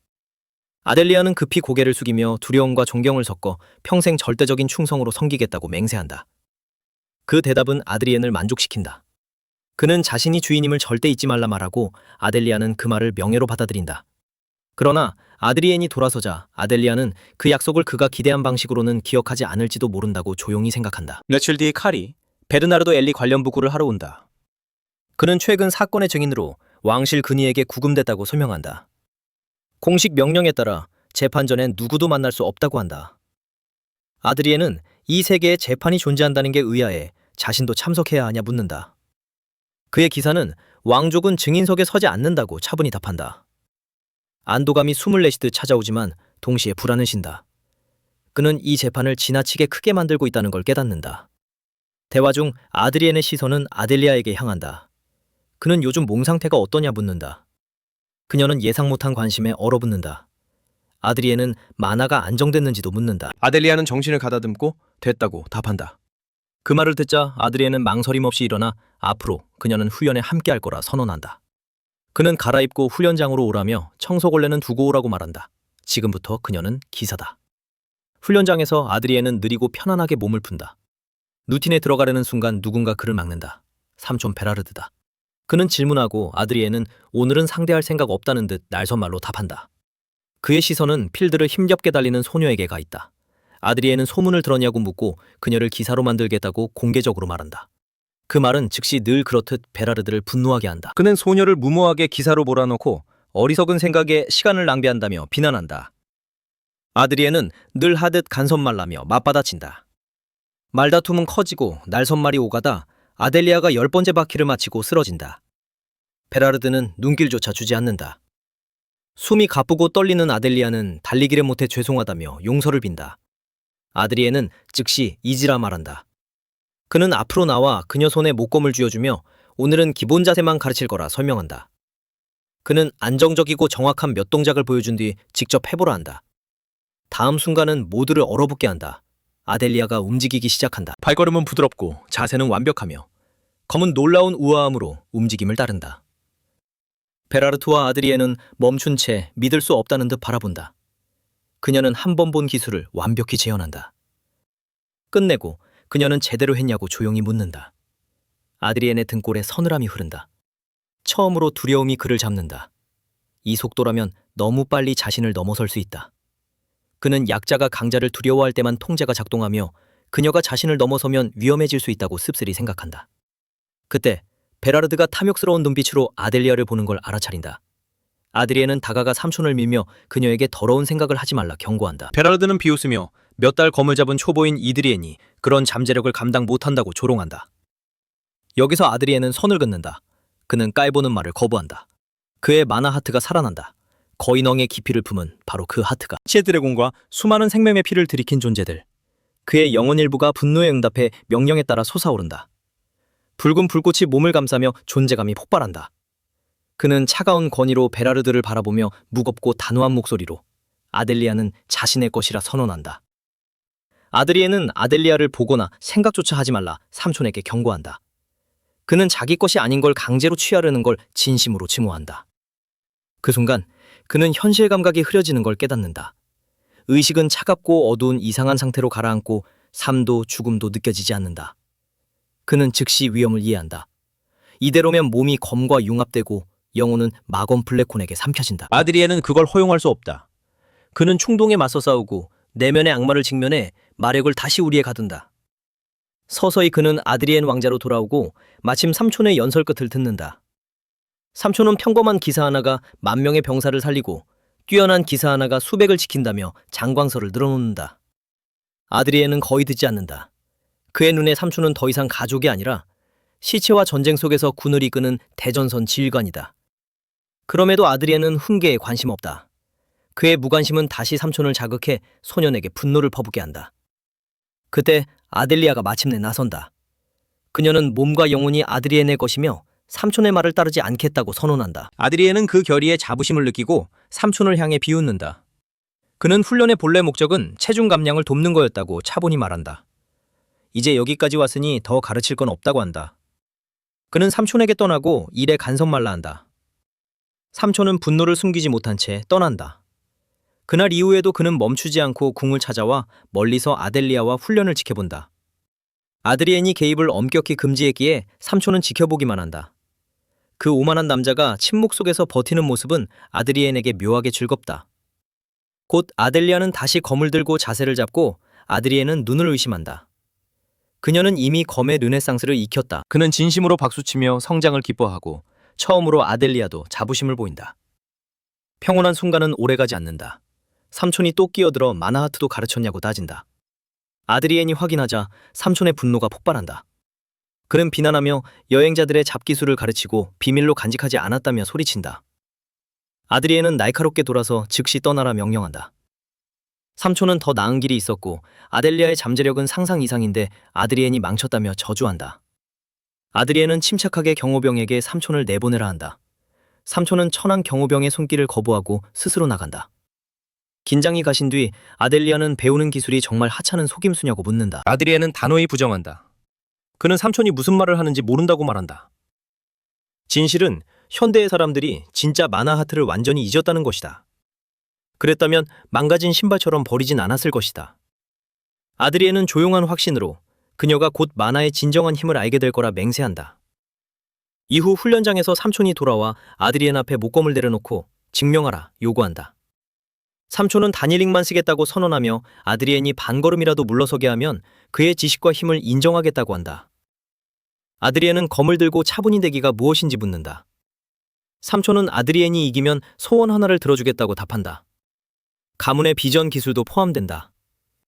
아델리아는 급히 고개를 숙이며 두려움과 존경을 섞어 평생 절대적인 충성으로 섬기겠다고 맹세한다. 그 대답은 아드리엔을 만족시킨다. 그는 자신이 주인임을 절대 잊지 말라 말하고 아델리아는 그 말을 명예로 받아들인다. 그러나 아드리엔이 돌아서자 아델리아는 그 약속을 그가 기대한 방식으로는 기억하지 않을지도 모른다고 조용히 생각한다. 며칠 뒤 칼이 베르나르도 엘리 관련 보고를 하러 온다. 그는 최근 사건의 증인으로 왕실 근위에게 구금됐다고 설명한다. 공식 명령에 따라 재판 전엔 누구도 만날 수 없다고 한다. 아드리에는 이 세계에 재판이 존재한다는 게 의아해 자신도 참석해야 하냐 묻는다. 그의 기사는 왕족은 증인석에 서지 않는다고 차분히 답한다. 안도감이 숨을 내쉬듯 찾아오지만 동시에 불안을 신다. 그는 이 재판을 지나치게 크게 만들고 있다는 걸 깨닫는다. 대화 중 아드리엔의 시선은 아델리아에게 향한다. 그는 요즘 몸 상태가 어떠냐 묻는다. 그녀는 예상 못한 관심에 얼어붙는다. 아드리에는 만화가 안정됐는지도 묻는다. 아델리아는 정신을 가다듬고 됐다고 답한다. 그 말을 듣자 아드리에는 망설임 없이 일어나 앞으로 그녀는 훈련에 함께할 거라 선언한다. 그는 갈아입고 훈련장으로 오라며 청소걸레는 두고 오라고 말한다. 지금부터 그녀는 기사다. 훈련장에서 아드리에는 느리고 편안하게 몸을 푼다. 루틴에 들어가려는 순간 누군가 그를 막는다. 삼촌 베라르드다. 그는 질문하고 아드리에는 오늘은 상대할 생각 없다는 듯 날선말로 답한다. 그의 시선은 필드를 힘겹게 달리는 소녀에게 가 있다. 아드리에는 소문을 들었냐고 묻고 그녀를 기사로 만들겠다고 공개적으로 말한다. 그 말은 즉시 늘 그렇듯 베라르드를 분노하게 한다. 그는 소녀를 무모하게 기사로 몰아넣고 어리석은 생각에 시간을 낭비한다며 비난한다. 아드리에는 늘 하듯 간선말라며 맞받아친다. 말다툼은 커지고 날선말이 오가다 아델리아가 10번째 바퀴를 마치고 쓰러진다. 베라르드는 눈길조차 주지 않는다. 숨이 가쁘고 떨리는 아델리아는 달리기를 못해 죄송하다며 용서를 빈다. 아드리에는 즉시 잊으라 말한다. 그는 앞으로 나와 그녀 손에 목검을 쥐어주며 오늘은 기본 자세만 가르칠 거라 설명한다. 그는 안정적이고 정확한 몇 동작을 보여준 뒤 직접 해보라 한다. 다음 순간은 모두를 얼어붙게 한다. 아델리아가 움직이기 시작한다. 발걸음은 부드럽고 자세는 완벽하며 검은 놀라운 우아함으로 움직임을 따른다. 베라르트와 아드리에는 멈춘 채 믿을 수 없다는 듯 바라본다. 그녀는 한 번 본 기술을 완벽히 재현한다. 끝내고 그녀는 제대로 했냐고 조용히 묻는다. 아드리엔의 등골에 서늘함이 흐른다. 처음으로 두려움이 그를 잡는다. 이 속도라면 너무 빨리 자신을 넘어설 수 있다. 그는 약자가 강자를 두려워할 때만 통제가 작동하며 그녀가 자신을 넘어서면 위험해질 수 있다고 씁쓸히 생각한다. 그때 베라르드가 탐욕스러운 눈빛으로 아델리아를 보는 걸 알아차린다. 아드리에는 다가가 삼촌을 밀며 그녀에게 더러운 생각을 하지 말라 경고한다. 베라르드는 비웃으며 몇 달 검을 잡은 초보인 이드리엔이 그런 잠재력을 감당 못한다고 조롱한다. 여기서 아드리에는 선을 긋는다. 그는 깔보는 말을 거부한다. 그의 마나 하트가 살아난다. 거인왕의 깊이를 품은 바로 그 하트가 시의 드래곤과 수많은 생명의 피를 들이킨 존재들. 그의 영혼 일부가 분노에 응답해 명령에 따라 솟아오른다. 붉은 불꽃이 몸을 감싸며 존재감이 폭발한다. 그는 차가운 권위로 베라르드를 바라보며 무겁고 단호한 목소리로 아델리아는 자신의 것이라 선언한다. 아드리에는 아델리아를 보거나 생각조차 하지 말라 삼촌에게 경고한다. 그는 자기 것이 아닌 걸 강제로 취하려는 걸 진심으로 증오한다. 그 순간 그는 현실 감각이 흐려지는 걸 깨닫는다. 의식은 차갑고 어두운 이상한 상태로 가라앉고 삶도 죽음도 느껴지지 않는다. 그는 즉시 위험을 이해한다. 이대로면 몸이 검과 융합되고 영혼은 마검 블랙콘에게 삼켜진다. 아드리엔은 그걸 허용할 수 없다. 그는 충동에 맞서 싸우고 내면의 악마를 직면해 마력을 다시 우리에 가둔다. 서서히 그는 아드리엔 왕자로 돌아오고 마침 삼촌의 연설 끝을 듣는다. 삼촌은 평범한 기사 하나가 10,000명의 병사를 살리고 뛰어난 기사 하나가 수백을 지킨다며 장광설을 늘어놓는다. 아드리엔은 거의 듣지 않는다. 그의 눈에 삼촌은 더 이상 가족이 아니라 시체와 전쟁 속에서 군을 이끄는 대전선 지휘관이다. 그럼에도 아드리엔은 훈계에 관심 없다. 그의 무관심은 다시 삼촌을 자극해 소년에게 분노를 퍼붓게 한다. 그때 아델리아가 마침내 나선다. 그녀는 몸과 영혼이 아드리엔의 것이며 삼촌의 말을 따르지 않겠다고 선언한다. 아드리엔은 그 결의에 자부심을 느끼고 삼촌을 향해 비웃는다. 그는 훈련의 본래 목적은 체중 감량을 돕는 거였다고 차분히 말한다. 이제 여기까지 왔으니 더 가르칠 건 없다고 한다. 그는 삼촌에게 떠나고 일에 간섭말라 한다. 삼촌은 분노를 숨기지 못한 채 떠난다. 그날 이후에도 그는 멈추지 않고 궁을 찾아와 멀리서 아델리아와 훈련을 지켜본다. 아드리엔이 개입을 엄격히 금지했기에 삼촌은 지켜보기만 한다. 그 오만한 남자가 침묵 속에서 버티는 모습은 아드리엔에게 묘하게 즐겁다. 곧 아델리아는 다시 검을 들고 자세를 잡고 아드리엔은 눈을 의심한다. 그녀는 이미 검의 르네상스를 익혔다. 그는 진심으로 박수치며 성장을 기뻐하고 처음으로 아델리아도 자부심을 보인다. 평온한 순간은 오래가지 않는다. 삼촌이 또 끼어들어 마나하트도 가르쳤냐고 따진다. 아드리엔이 확인하자 삼촌의 분노가 폭발한다. 그는 비난하며 여행자들의 잡기술을 가르치고 비밀로 간직하지 않았다며 소리친다. 아드리엔은 날카롭게 돌아서 즉시 떠나라 명령한다. 삼촌은 더 나은 길이 있었고 아델리아의 잠재력은 상상 이상인데 아드리엔이 망쳤다며 저주한다. 아드리엔은 침착하게 경호병에게 삼촌을 내보내라 한다. 삼촌은 천한 경호병의 손길을 거부하고 스스로 나간다. 긴장이 가신 뒤 아델리아는 배우는 기술이 정말 하찮은 속임수냐고 묻는다. 아드리엔은 단호히 부정한다. 그는 삼촌이 무슨 말을 하는지 모른다고 말한다. 진실은 현대의 사람들이 진짜 마나하트를 완전히 잊었다는 것이다. 그랬다면 망가진 신발처럼 버리진 않았을 것이다. 아드리엔은 조용한 확신으로 그녀가 곧 마나의 진정한 힘을 알게 될 거라 맹세한다. 이후 훈련장에서 삼촌이 돌아와 아드리엔 앞에 목검을 내려놓고 증명하라 요구한다. 삼촌은 단일링만 쓰겠다고 선언하며 아드리엔이 반걸음이라도 물러서게 하면 그의 지식과 힘을 인정하겠다고 한다. 아드리엔은 검을 들고 차분히 대기가 무엇인지 묻는다. 삼촌은 아드리엔이 이기면 소원 하나를 들어주겠다고 답한다. 가문의 비전 기술도 포함된다.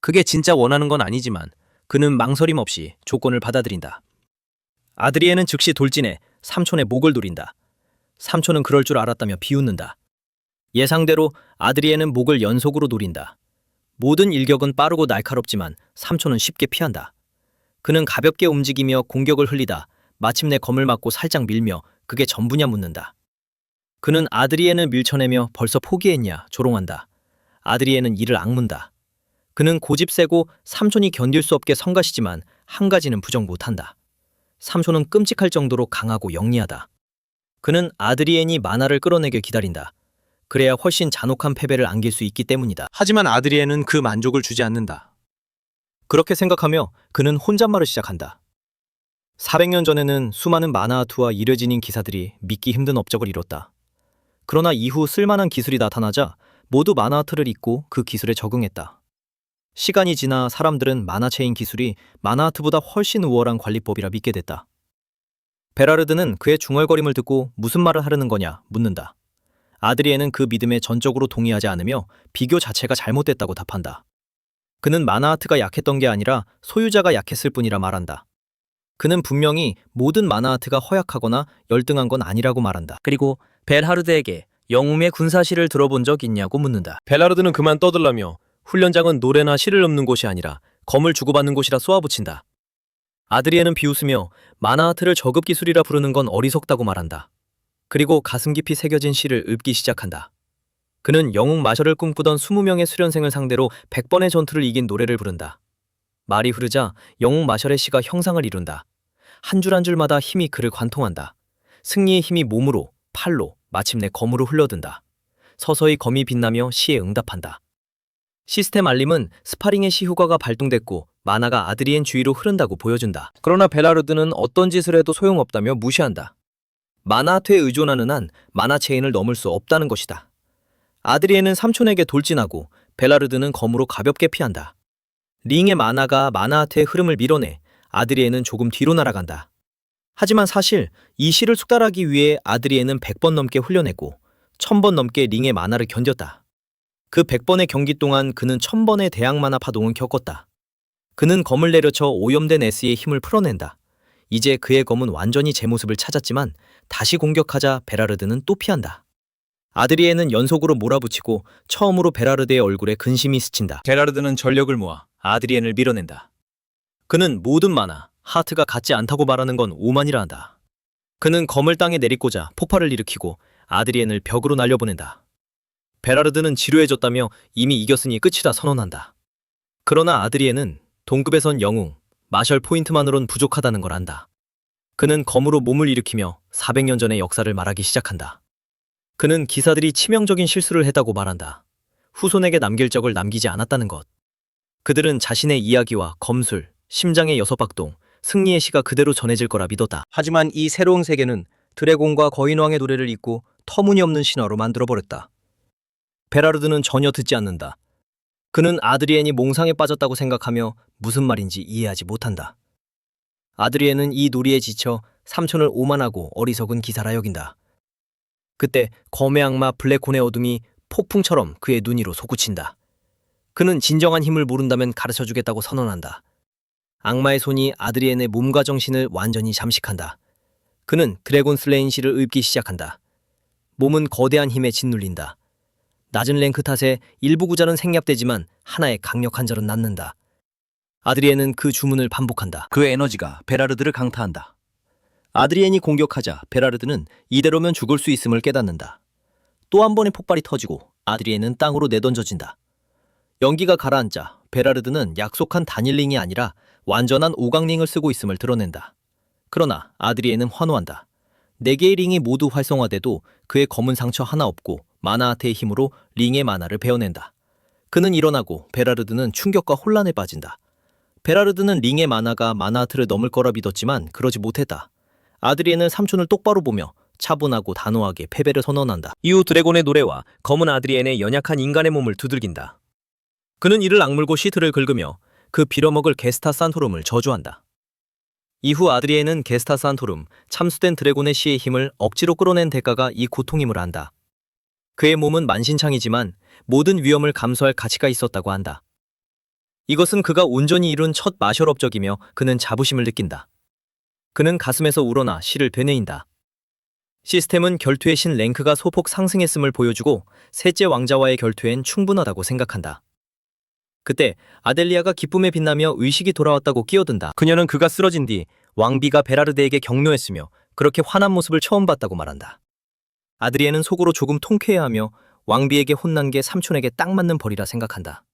그게 진짜 원하는 건 아니지만 그는 망설임 없이 조건을 받아들인다. 아드리엔은 즉시 돌진해 삼촌의 목을 노린다. 삼촌은 그럴 줄 알았다며 비웃는다. 예상대로 아드리엔은 목을 연속으로 노린다. 모든 일격은 빠르고 날카롭지만 삼촌은 쉽게 피한다. 그는 가볍게 움직이며 공격을 흘리다 마침내 검을 맞고 살짝 밀며 그게 전부냐 묻는다. 그는 아드리엔을 밀쳐내며 벌써 포기했냐 조롱한다. 아드리엔은 이를 악문다. 그는 고집세고 삼촌이 견딜 수 없게 성가시지만 한 가지는 부정 못한다. 삼촌은 끔찍할 정도로 강하고 영리하다. 그는 아드리엔이 마나를 끌어내길 기다린다. 그래야 훨씬 잔혹한 패배를 안길 수 있기 때문이다. 하지만 아드리엔은 그 만족을 주지 않는다. 그렇게 생각하며 그는 혼잣말을 시작한다. 400년 전에는 수많은 마나하투와 이뢰진인 기사들이 믿기 힘든 업적을 이뤘다. 그러나 이후 쓸만한 기술이 나타나자 모두 만화아트를 잊고 그 기술에 적응했다. 시간이 지나 사람들은 만화체인 기술이 만화아트보다 훨씬 우월한 관리법이라 믿게 됐다. 베라르드는 그의 중얼거림을 듣고 무슨 말을 하려는 거냐 묻는다. 아드리에는 그 믿음에 전적으로 동의하지 않으며 비교 자체가 잘못됐다고 답한다. 그는 만화아트가 약했던 게 아니라 소유자가 약했을 뿐이라 말한다. 그는 분명히 모든 만화아트가 허약하거나 열등한 건 아니라고 말한다. 그리고 벨하르드에게 영웅의 군사시를 들어본 적 있냐고 묻는다. 벨하르드는 그만 떠들라며 훈련장은 노래나 시를 읊는 곳이 아니라 검을 주고받는 곳이라 쏘아붙인다. 아드리에는 비웃으며 만화아트를 저급 기술이라 부르는 건 어리석다고 말한다. 그리고 가슴 깊이 새겨진 시를 읊기 시작한다. 그는 영웅 마셜을 꿈꾸던 20명의 수련생을 상대로 100번의 전투를 이긴 노래를 부른다. 말이 흐르자 영웅 마셜의 시가 형상을 이룬다. 한 줄 한 줄마다 힘이 그를 관통한다. 승리의 힘이 몸으로, 팔로, 마침내 검으로 흘러든다. 서서히 검이 빛나며 시에 응답한다. 시스템 알림은 스파링의 시 효과가 발동됐고 만화가 아드리엔 주위로 흐른다고 보여준다. 그러나 벨하르드는 어떤 짓을 해도 소용없다며 무시한다. 만화아트에 의존하는 한 만화 체인을 넘을 수 없다는 것이다. 아드리엔은 삼촌에게 돌진하고 벨하르드는 검으로 가볍게 피한다. 링의 만화가 만화아트의 흐름을 밀어내 아드리엔은 조금 뒤로 날아간다. 하지만 사실 이 시를 숙달하기 위해 아드리엔은 100번 넘게 훈련했고 1000번 넘게 링의 만화를 견뎠다. 그 100번의 경기 동안 그는 1000번의 대항 만화 파동을 겪었다. 그는 검을 내려쳐 오염된 S의 힘을 풀어낸다. 이제 그의 검은 완전히 제 모습을 찾았지만 다시 공격하자 베라르드는 또 피한다. 아드리에는 연속으로 몰아붙이고 처음으로 베라르드의 얼굴에 근심이 스친다. 베라르드는 전력을 모아 아드리엔을 밀어낸다. 그는 모든 만화, 하트가 같지 않다고 말하는 건 오만이라 한다. 그는 검을 땅에 내리꽂아 폭발을 일으키고 아드리엔을 벽으로 날려보낸다. 베라르드는 지루해졌다며 이미 이겼으니 끝이다 선언한다. 그러나 아드리엔은 동급에선 영웅, 마셜 포인트만으론 부족하다는 걸 안다. 그는 검으로 몸을 일으키며 400년 전의 역사를 말하기 시작한다. 그는 기사들이 치명적인 실수를 했다고 말한다. 후손에게 남길 적을 남기지 않았다는 것. 그들은 자신의 이야기와 검술, 심장의 6박동, 승리의 시가 그대로 전해질 거라 믿었다. 하지만 이 새로운 세계는 드래곤과 거인왕의 노래를 잊고 터무니없는 신화로 만들어버렸다. 베라르드는 전혀 듣지 않는다. 그는 아드리엔이 몽상에 빠졌다고 생각하며 무슨 말인지 이해하지 못한다. 아드리엔은 이 놀이에 지쳐 삼촌을 오만하고 어리석은 기사라 여긴다. 그때 검의 악마 블랙혼의 어둠이 폭풍처럼 그의 눈 위로 솟구친다. 그는 진정한 힘을 모른다면 가르쳐주겠다고 선언한다. 악마의 손이 아드리엔의 몸과 정신을 완전히 잠식한다. 그는 드래곤 슬레인 시를 읊기 시작한다. 몸은 거대한 힘에 짓눌린다. 낮은 랭크 탓에 일부 구절은 생략되지만 하나의 강력한 절은 낳는다. 아드리엔은 그 주문을 반복한다. 그 에너지가 베라르드를 강타한다. 아드리엔이 공격하자 베라르드는 이대로면 죽을 수 있음을 깨닫는다. 또 한 번의 폭발이 터지고 아드리엔은 땅으로 내던져진다. 연기가 가라앉자 베라르드는 약속한 단일링이 아니라 완전한 오강링을 쓰고 있음을 드러낸다. 그러나 아드리엔은 환호한다. 4개의 링이 모두 활성화돼도 그의 검은 상처 하나 없고 만화아트의 힘으로 링의 만화를 베어낸다. 그는 일어나고 베라르드는 충격과 혼란에 빠진다. 베라르드는 링의 만화가 만화아트를 넘을 거라 믿었지만 그러지 못했다. 아드리엔은 삼촌을 똑바로 보며 차분하고 단호하게 패배를 선언한다. 이후 드래곤의 노래와 검은 아드리엔의 연약한 인간의 몸을 두들긴다. 그는 이를 악물고 시트를 긁으며 그 빌어먹을 게스타 산토름을 저주한다. 이후 아드리엔은 게스타 산토름, 참수된 드래곤의 시의 힘을 억지로 끌어낸 대가가 이 고통임을 안다. 그의 몸은 만신창이지만 모든 위험을 감수할 가치가 있었다고 한다. 이것은 그가 온전히 이룬 첫 마셜 업적이며 그는 자부심을 느낀다. 그는 가슴에서 우러나 시를 되뇌인다. 시스템은 결투의 신 랭크가 소폭 상승했음을 보여주고 셋째 왕자와의 결투엔 충분하다고 생각한다. 그때 아델리아가 기쁨에 빛나며 의식이 돌아왔다고 끼어든다. 그녀는 그가 쓰러진 뒤 왕비가 베라르드에게 격려했으며 그렇게 화난 모습을 처음 봤다고 말한다. 아드리엔은 속으로 조금 통쾌해하며 왕비에게 혼난 게 삼촌에게 딱 맞는 벌이라 생각한다.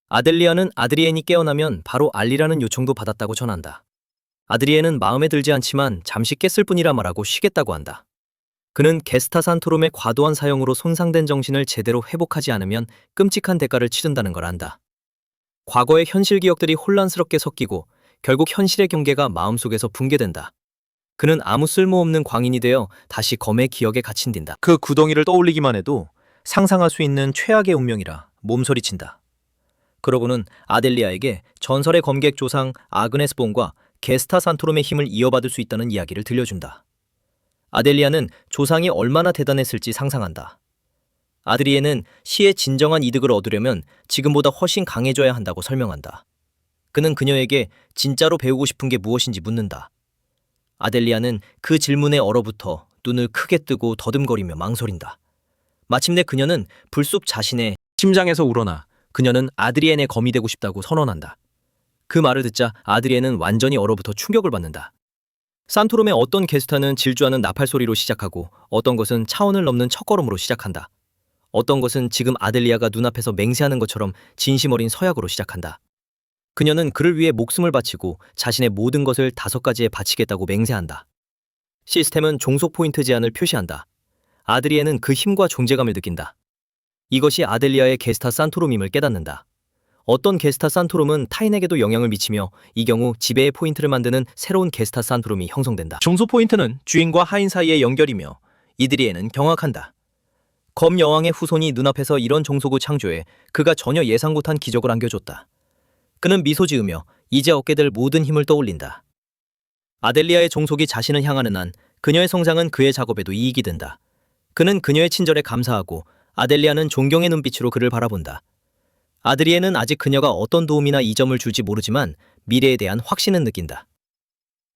아델리아는 아드리엔이 깨어나면 바로 알리라는 요청도 받았다고 전한다. 아드리엔은 마음에 들지 않지만 잠시 깼을 뿐이라 말하고 쉬겠다고 한다. 그는 게스타 산토롬의 과도한 사용으로 손상된 정신을 제대로 회복하지 않으면 끔찍한 대가를 치른다는 걸 안다. 과거의 현실 기억들이 혼란스럽게 섞이고 결국 현실의 경계가 마음속에서 붕괴된다. 그는 아무 쓸모없는 광인이 되어 다시 검의 기억에 갇힌딘다. 그 구덩이를 떠올리기만 해도 상상할 수 있는 최악의 운명이라 몸서리친다. 그러고는 아델리아에게 전설의 검객 조상 아그네스 본과 게스타 산토롬의 힘을 이어받을 수 있다는 이야기를 들려준다. 아델리아는 조상이 얼마나 대단했을지 상상한다. 아드리에는 시의 진정한 이득을 얻으려면 지금보다 훨씬 강해져야 한다고 설명한다. 그는 그녀에게 진짜로 배우고 싶은 게 무엇인지 묻는다. 아델리아는 그 질문에 얼어붙어 눈을 크게 뜨고 더듬거리며 망설인다. 마침내 그녀는 불쑥 자신의 심장에서 우러나 그녀는 아드리엔의 검이 되고 싶다고 선언한다. 그 말을 듣자 아드리엔은 완전히 얼어붙어 충격을 받는다. 산토롬의 어떤 게스타는 질주하는 나팔 소리로 시작하고 어떤 것은 차원을 넘는 첫걸음으로 시작한다. 어떤 것은 지금 아델리아가 눈앞에서 맹세하는 것처럼 진심 어린 서약으로 시작한다. 그녀는 그를 위해 목숨을 바치고 자신의 모든 것을 5가지에 바치겠다고 맹세한다. 시스템은 종속 포인트 제한을 표시한다. 아드리에는 그 힘과 존재감을 느낀다. 이것이 아델리아의 게스타 산토롬임을 깨닫는다. 어떤 게스타 산토롬은 타인에게도 영향을 미치며 이 경우 지배의 포인트를 만드는 새로운 게스타 산토롬이 형성된다. 종속 포인트는 주인과 하인 사이의 연결이며 이드리에는 경악한다. 검 여왕의 후손이 눈앞에서 이런 종속을 창조해 그가 전혀 예상 못한 기적을 안겨줬다. 그는 미소 지으며 이제 얻게 될 모든 힘을 떠올린다. 아델리아의 종속이 자신을 향하는 한 그녀의 성장은 그의 작업에도 이익이 된다. 그는 그녀의 친절에 감사하고 아델리아는 존경의 눈빛으로 그를 바라본다. 아드리에는 아직 그녀가 어떤 도움이나 이점을 줄지 모르지만 미래에 대한 확신은 느낀다.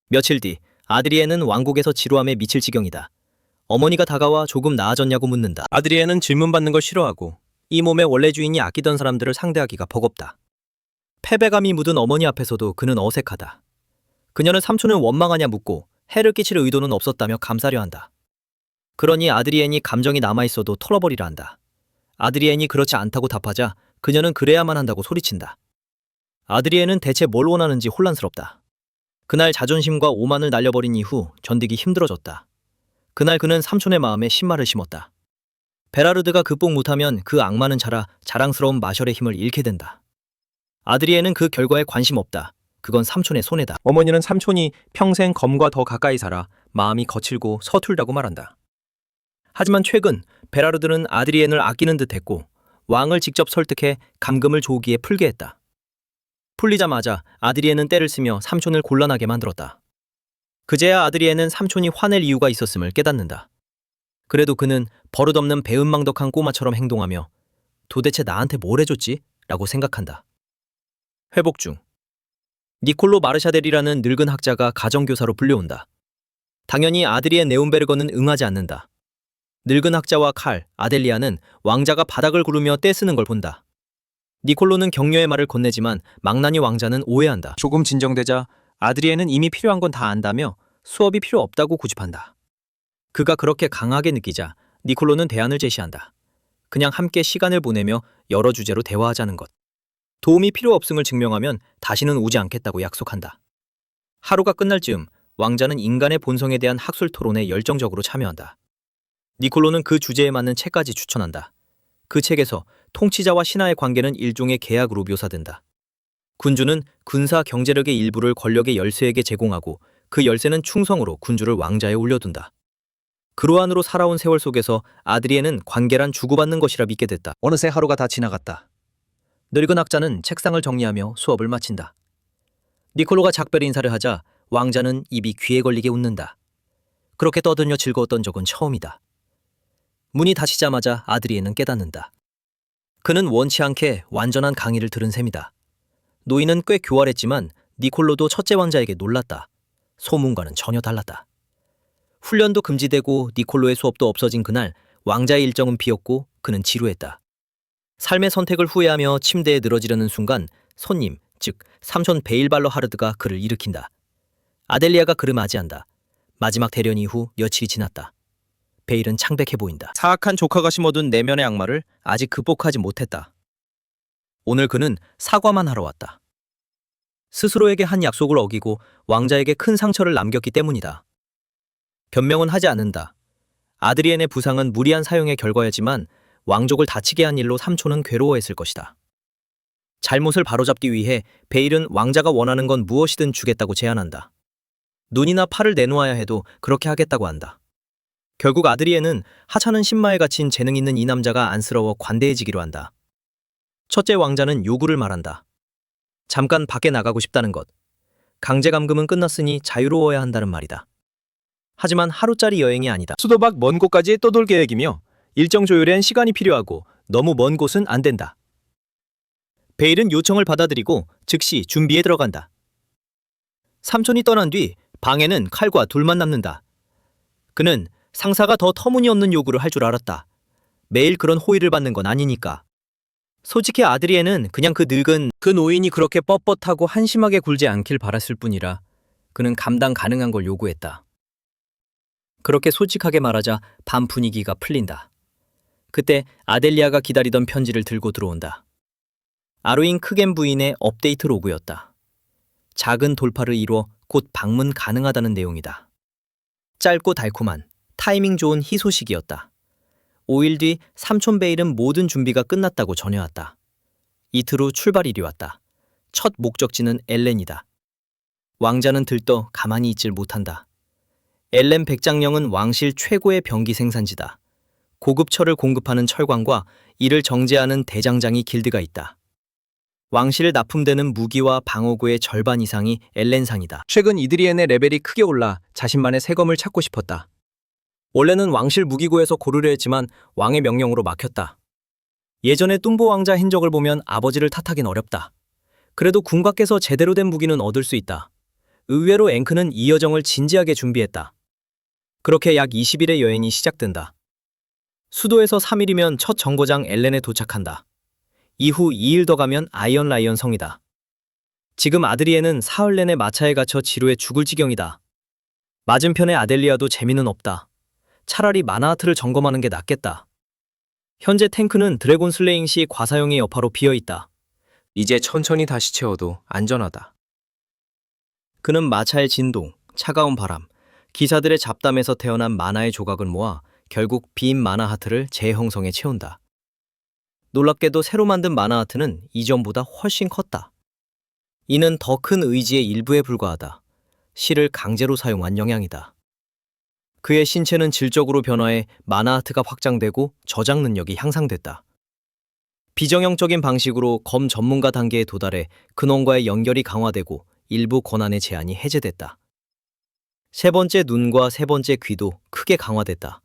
며칠 뒤 아드리에는 왕국에서 지루함에 미칠 지경이다. 어머니가 다가와 조금 나아졌냐고 묻는다. 아드리에는 질문받는 걸 싫어하고 이 몸의 원래 주인이 아끼던 사람들을 상대하기가 버겁다. 패배감이 묻은 어머니 앞에서도 그는 어색하다. 그녀는 삼촌을 원망하냐 묻고 해를 끼칠 의도는 없었다며 감싸려 한다. 그러니 아드리엔이 감정이 남아있어도 털어버리라 한다. 아드리엔이 그렇지 않다고 답하자 그녀는 그래야만 한다고 소리친다. 아드리엔은 대체 뭘 원하는지 혼란스럽다. 그날 자존심과 오만을 날려버린 이후 견디기 힘들어졌다. 그날 그는 삼촌의 마음에 신말을 심었다. 베라르드가 극복 못하면 그 악마는 자라 자랑스러운 마셜의 힘을 잃게 된다. 아드리엔은 그 결과에 관심 없다. 그건 삼촌의 손해다. 어머니는 삼촌이 평생 검과 더 가까이 살아 마음이 거칠고 서툴다고 말한다. 하지만 최근 베라르드는 아드리엔을 아끼는 듯했고 왕을 직접 설득해 감금을 조기에 풀게 했다. 풀리자마자 아드리엔은 떼를 쓰며 삼촌을 곤란하게 만들었다. 그제야 아드리엔은 삼촌이 화낼 이유가 있었음을 깨닫는다. 그래도 그는 버릇없는 배은망덕한 꼬마처럼 행동하며 도대체 나한테 뭘 해줬지? 라고 생각한다. 회복 중. 니콜로 마르샤델이라는 늙은 학자가 가정교사로 불려온다. 당연히 아드리엔 네운베르거는 응하지 않는다. 늙은 학자와 칼, 아델리아는 왕자가 바닥을 구르며 떼쓰는 걸 본다. 니콜로는 격려의 말을 건네지만 망나니 왕자는 오해한다. 조금 진정되자 아드리엔은 이미 필요한 건 다 안다며 수업이 필요 없다고 고집한다. 그가 그렇게 강하게 느끼자 니콜로는 대안을 제시한다. 그냥 함께 시간을 보내며 여러 주제로 대화하자는 것. 도움이 필요 없음을 증명하면 다시는 오지 않겠다고 약속한다. 하루가 끝날 즈음 왕자는 인간의 본성에 대한 학술 토론에 열정적으로 참여한다. 니콜로는 그 주제에 맞는 책까지 추천한다. 그 책에서 통치자와 신하의 관계는 일종의 계약으로 묘사된다. 군주는 군사 경제력의 일부를 권력의 열쇠에게 제공하고 그 열쇠는 충성으로 군주를 왕자에 올려둔다. 그러한으로 살아온 세월 속에서 아드리에는 관계란 주고받는 것이라 믿게 됐다. 어느새 하루가 다 지나갔다. 늙은 학자는 책상을 정리하며 수업을 마친다. 니콜로가 작별 인사를 하자 왕자는 입이 귀에 걸리게 웃는다. 그렇게 떠들며 즐거웠던 적은 처음이다. 문이 닫히자마자 아드리에는 깨닫는다. 그는 원치 않게 완전한 강의를 들은 셈이다. 노인은 꽤 교활했지만 니콜로도 첫째 왕자에게 놀랐다. 소문과는 전혀 달랐다. 훈련도 금지되고 니콜로의 수업도 없어진 그날 왕자의 일정은 비었고 그는 지루했다. 삶의 선택을 후회하며 침대에 늘어지려는 순간 손님, 즉 삼촌 베일발러 하르드가 그를 일으킨다. 아델리아가 그를 맞이한다. 마지막 대련 이후 며칠이 지났다. 베일은 창백해 보인다. 사악한 조카가 심어둔 내면의 악마를 아직 극복하지 못했다. 오늘 그는 사과만 하러 왔다. 스스로에게 한 약속을 어기고 왕자에게 큰 상처를 남겼기 때문이다. 변명은 하지 않는다. 아드리엔의 부상은 무리한 사용의 결과였지만 왕족을 다치게 한 일로 삼촌은 괴로워했을 것이다. 잘못을 바로잡기 위해 베일은 왕자가 원하는 건 무엇이든 주겠다고 제안한다. 눈이나 팔을 내놓아야 해도 그렇게 하겠다고 한다. 결국 아드리에는 하찮은 신마에 갇힌 재능 있는 이 남자가 안쓰러워 관대해지기로 한다. 첫째 왕자는 요구를 말한다. 잠깐 밖에 나가고 싶다는 것. 강제 감금은 끝났으니 자유로워야 한다는 말이다. 하지만 하루짜리 여행이 아니다. 수도 밖 먼 곳까지 떠돌 계획이며 일정 조율엔 시간이 필요하고 너무 먼 곳은 안 된다. 베일은 요청을 받아들이고 즉시 준비에 들어간다. 삼촌이 떠난 뒤 방에는 칼과 둘만 남는다. 그는 상사가 더 터무니없는 요구를 할 줄 알았다. 매일 그런 호의를 받는 건 아니니까. 솔직히 아드리에는 그냥 그 늙은 그 노인이 그렇게 뻣뻣하고 한심하게 굴지 않길 바랐을 뿐이라 그는 감당 가능한 걸 요구했다. 그렇게 솔직하게 말하자 반 분위기가 풀린다. 그때 아델리아가 기다리던 편지를 들고 들어온다. 아루인 크겐 부인의 업데이트 로그였다. 작은 돌파를 이루어 곧 방문 가능하다는 내용이다. 짧고 달콤한 타이밍 좋은 희소식이었다. 5일 뒤 삼촌 베일은 모든 준비가 끝났다고 전해왔다. 이틀 후 출발일이 왔다. 첫 목적지는 엘렌이다. 왕자는 들떠 가만히 있질 못한다. 엘렌 백장령은 왕실 최고의 병기 생산지다. 고급 철을 공급하는 철광과 이를 정제하는 대장장이 길드가 있다. 왕실에 납품되는 무기와 방어구의 절반 이상이 엘렌산이다. 최근 이드리엔의 레벨이 크게 올라 자신만의 새검을 찾고 싶었다. 원래는 왕실 무기고에서 고르려 했지만 왕의 명령으로 막혔다. 예전에 뚱보 왕자 행적을 보면 아버지를 탓하긴 어렵다. 그래도 궁 밖에서 제대로 된 무기는 얻을 수 있다. 의외로 앵크는 이 여정을 진지하게 준비했다. 그렇게 약 20일의 여행이 시작된다. 수도에서 3일이면 첫 정거장 엘렌에 도착한다. 이후 2일 더 가면 아이언 라이언 성이다. 지금 아드리에는 사흘 내내 마차에 갇혀 지루해 죽을 지경이다. 맞은편의 아델리아도 재미는 없다. 차라리 마나하트를 점검하는 게 낫겠다. 현재 탱크는 드래곤 슬레잉 시 과사용의 여파로 비어있다. 이제 천천히 다시 채워도 안전하다. 그는 마차의 진동, 차가운 바람, 기사들의 잡담에서 태어난 마나의 조각을 모아 결국 빈 마나하트를 재형성에 채운다. 놀랍게도 새로 만든 마나하트는 이전보다 훨씬 컸다. 이는 더 큰 의지의 일부에 불과하다. 실을 강제로 사용한 영향이다. 그의 신체는 질적으로 변화해 마나하트가 확장되고 저장 능력이 향상됐다. 비정형적인 방식으로 검 전문가 단계에 도달해 근원과의 연결이 강화되고 일부 권한의 제한이 해제됐다. 세 번째 눈과 세 번째 귀도 크게 강화됐다.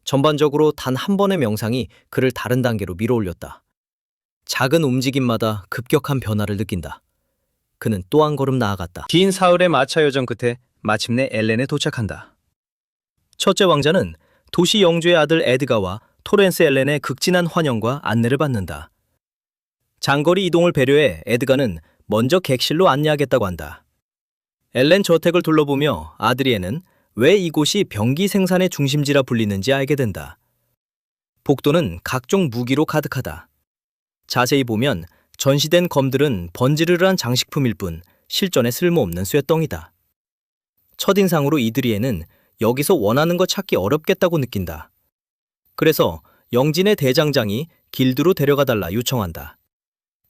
전반적으로 단 한 번의 명상이 그를 다른 단계로 밀어올렸다. 작은 움직임마다 급격한 변화를 느낀다. 그는 또 한 걸음 나아갔다. 긴 사흘의 마차 여정 끝에 마침내 엘렌에 도착한다. 첫째 왕자는 도시 영주의 아들 에드가와 토렌스 엘렌의 극진한 환영과 안내를 받는다. 장거리 이동을 배려해 에드가는 먼저 객실로 안내하겠다고 한다. 엘렌 저택을 둘러보며 아드리에는 왜 이곳이 병기 생산의 중심지라 불리는지 알게 된다. 복도는 각종 무기로 가득하다. 자세히 보면 전시된 검들은 번지르르한 장식품일 뿐 실전에 쓸모없는 쇠덩이다. 첫인상으로 이드리에는 여기서 원하는 거 찾기 어렵겠다고 느낀다. 그래서 영진의 대장장이 길드로 데려가달라 요청한다.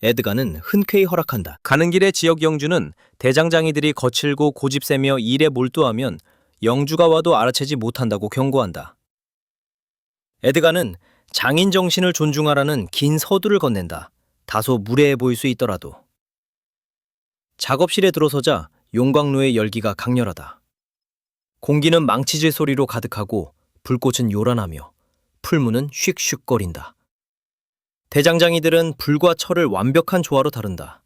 에드가는 흔쾌히 허락한다. 가는 길에 지역 영주는 대장장이들이 거칠고 고집세며 일에 몰두하면 영주가 와도 알아채지 못한다고 경고한다. 에드가는 장인 정신을 존중하라는 긴 서두를 건넨다. 다소 무례해 보일 수 있더라도. 작업실에 들어서자 용광로의 열기가 강렬하다. 공기는 망치질 소리로 가득하고 불꽃은 요란하며 풀무는 슉슉거린다. 대장장이들은 불과 철을 완벽한 조화로 다룬다.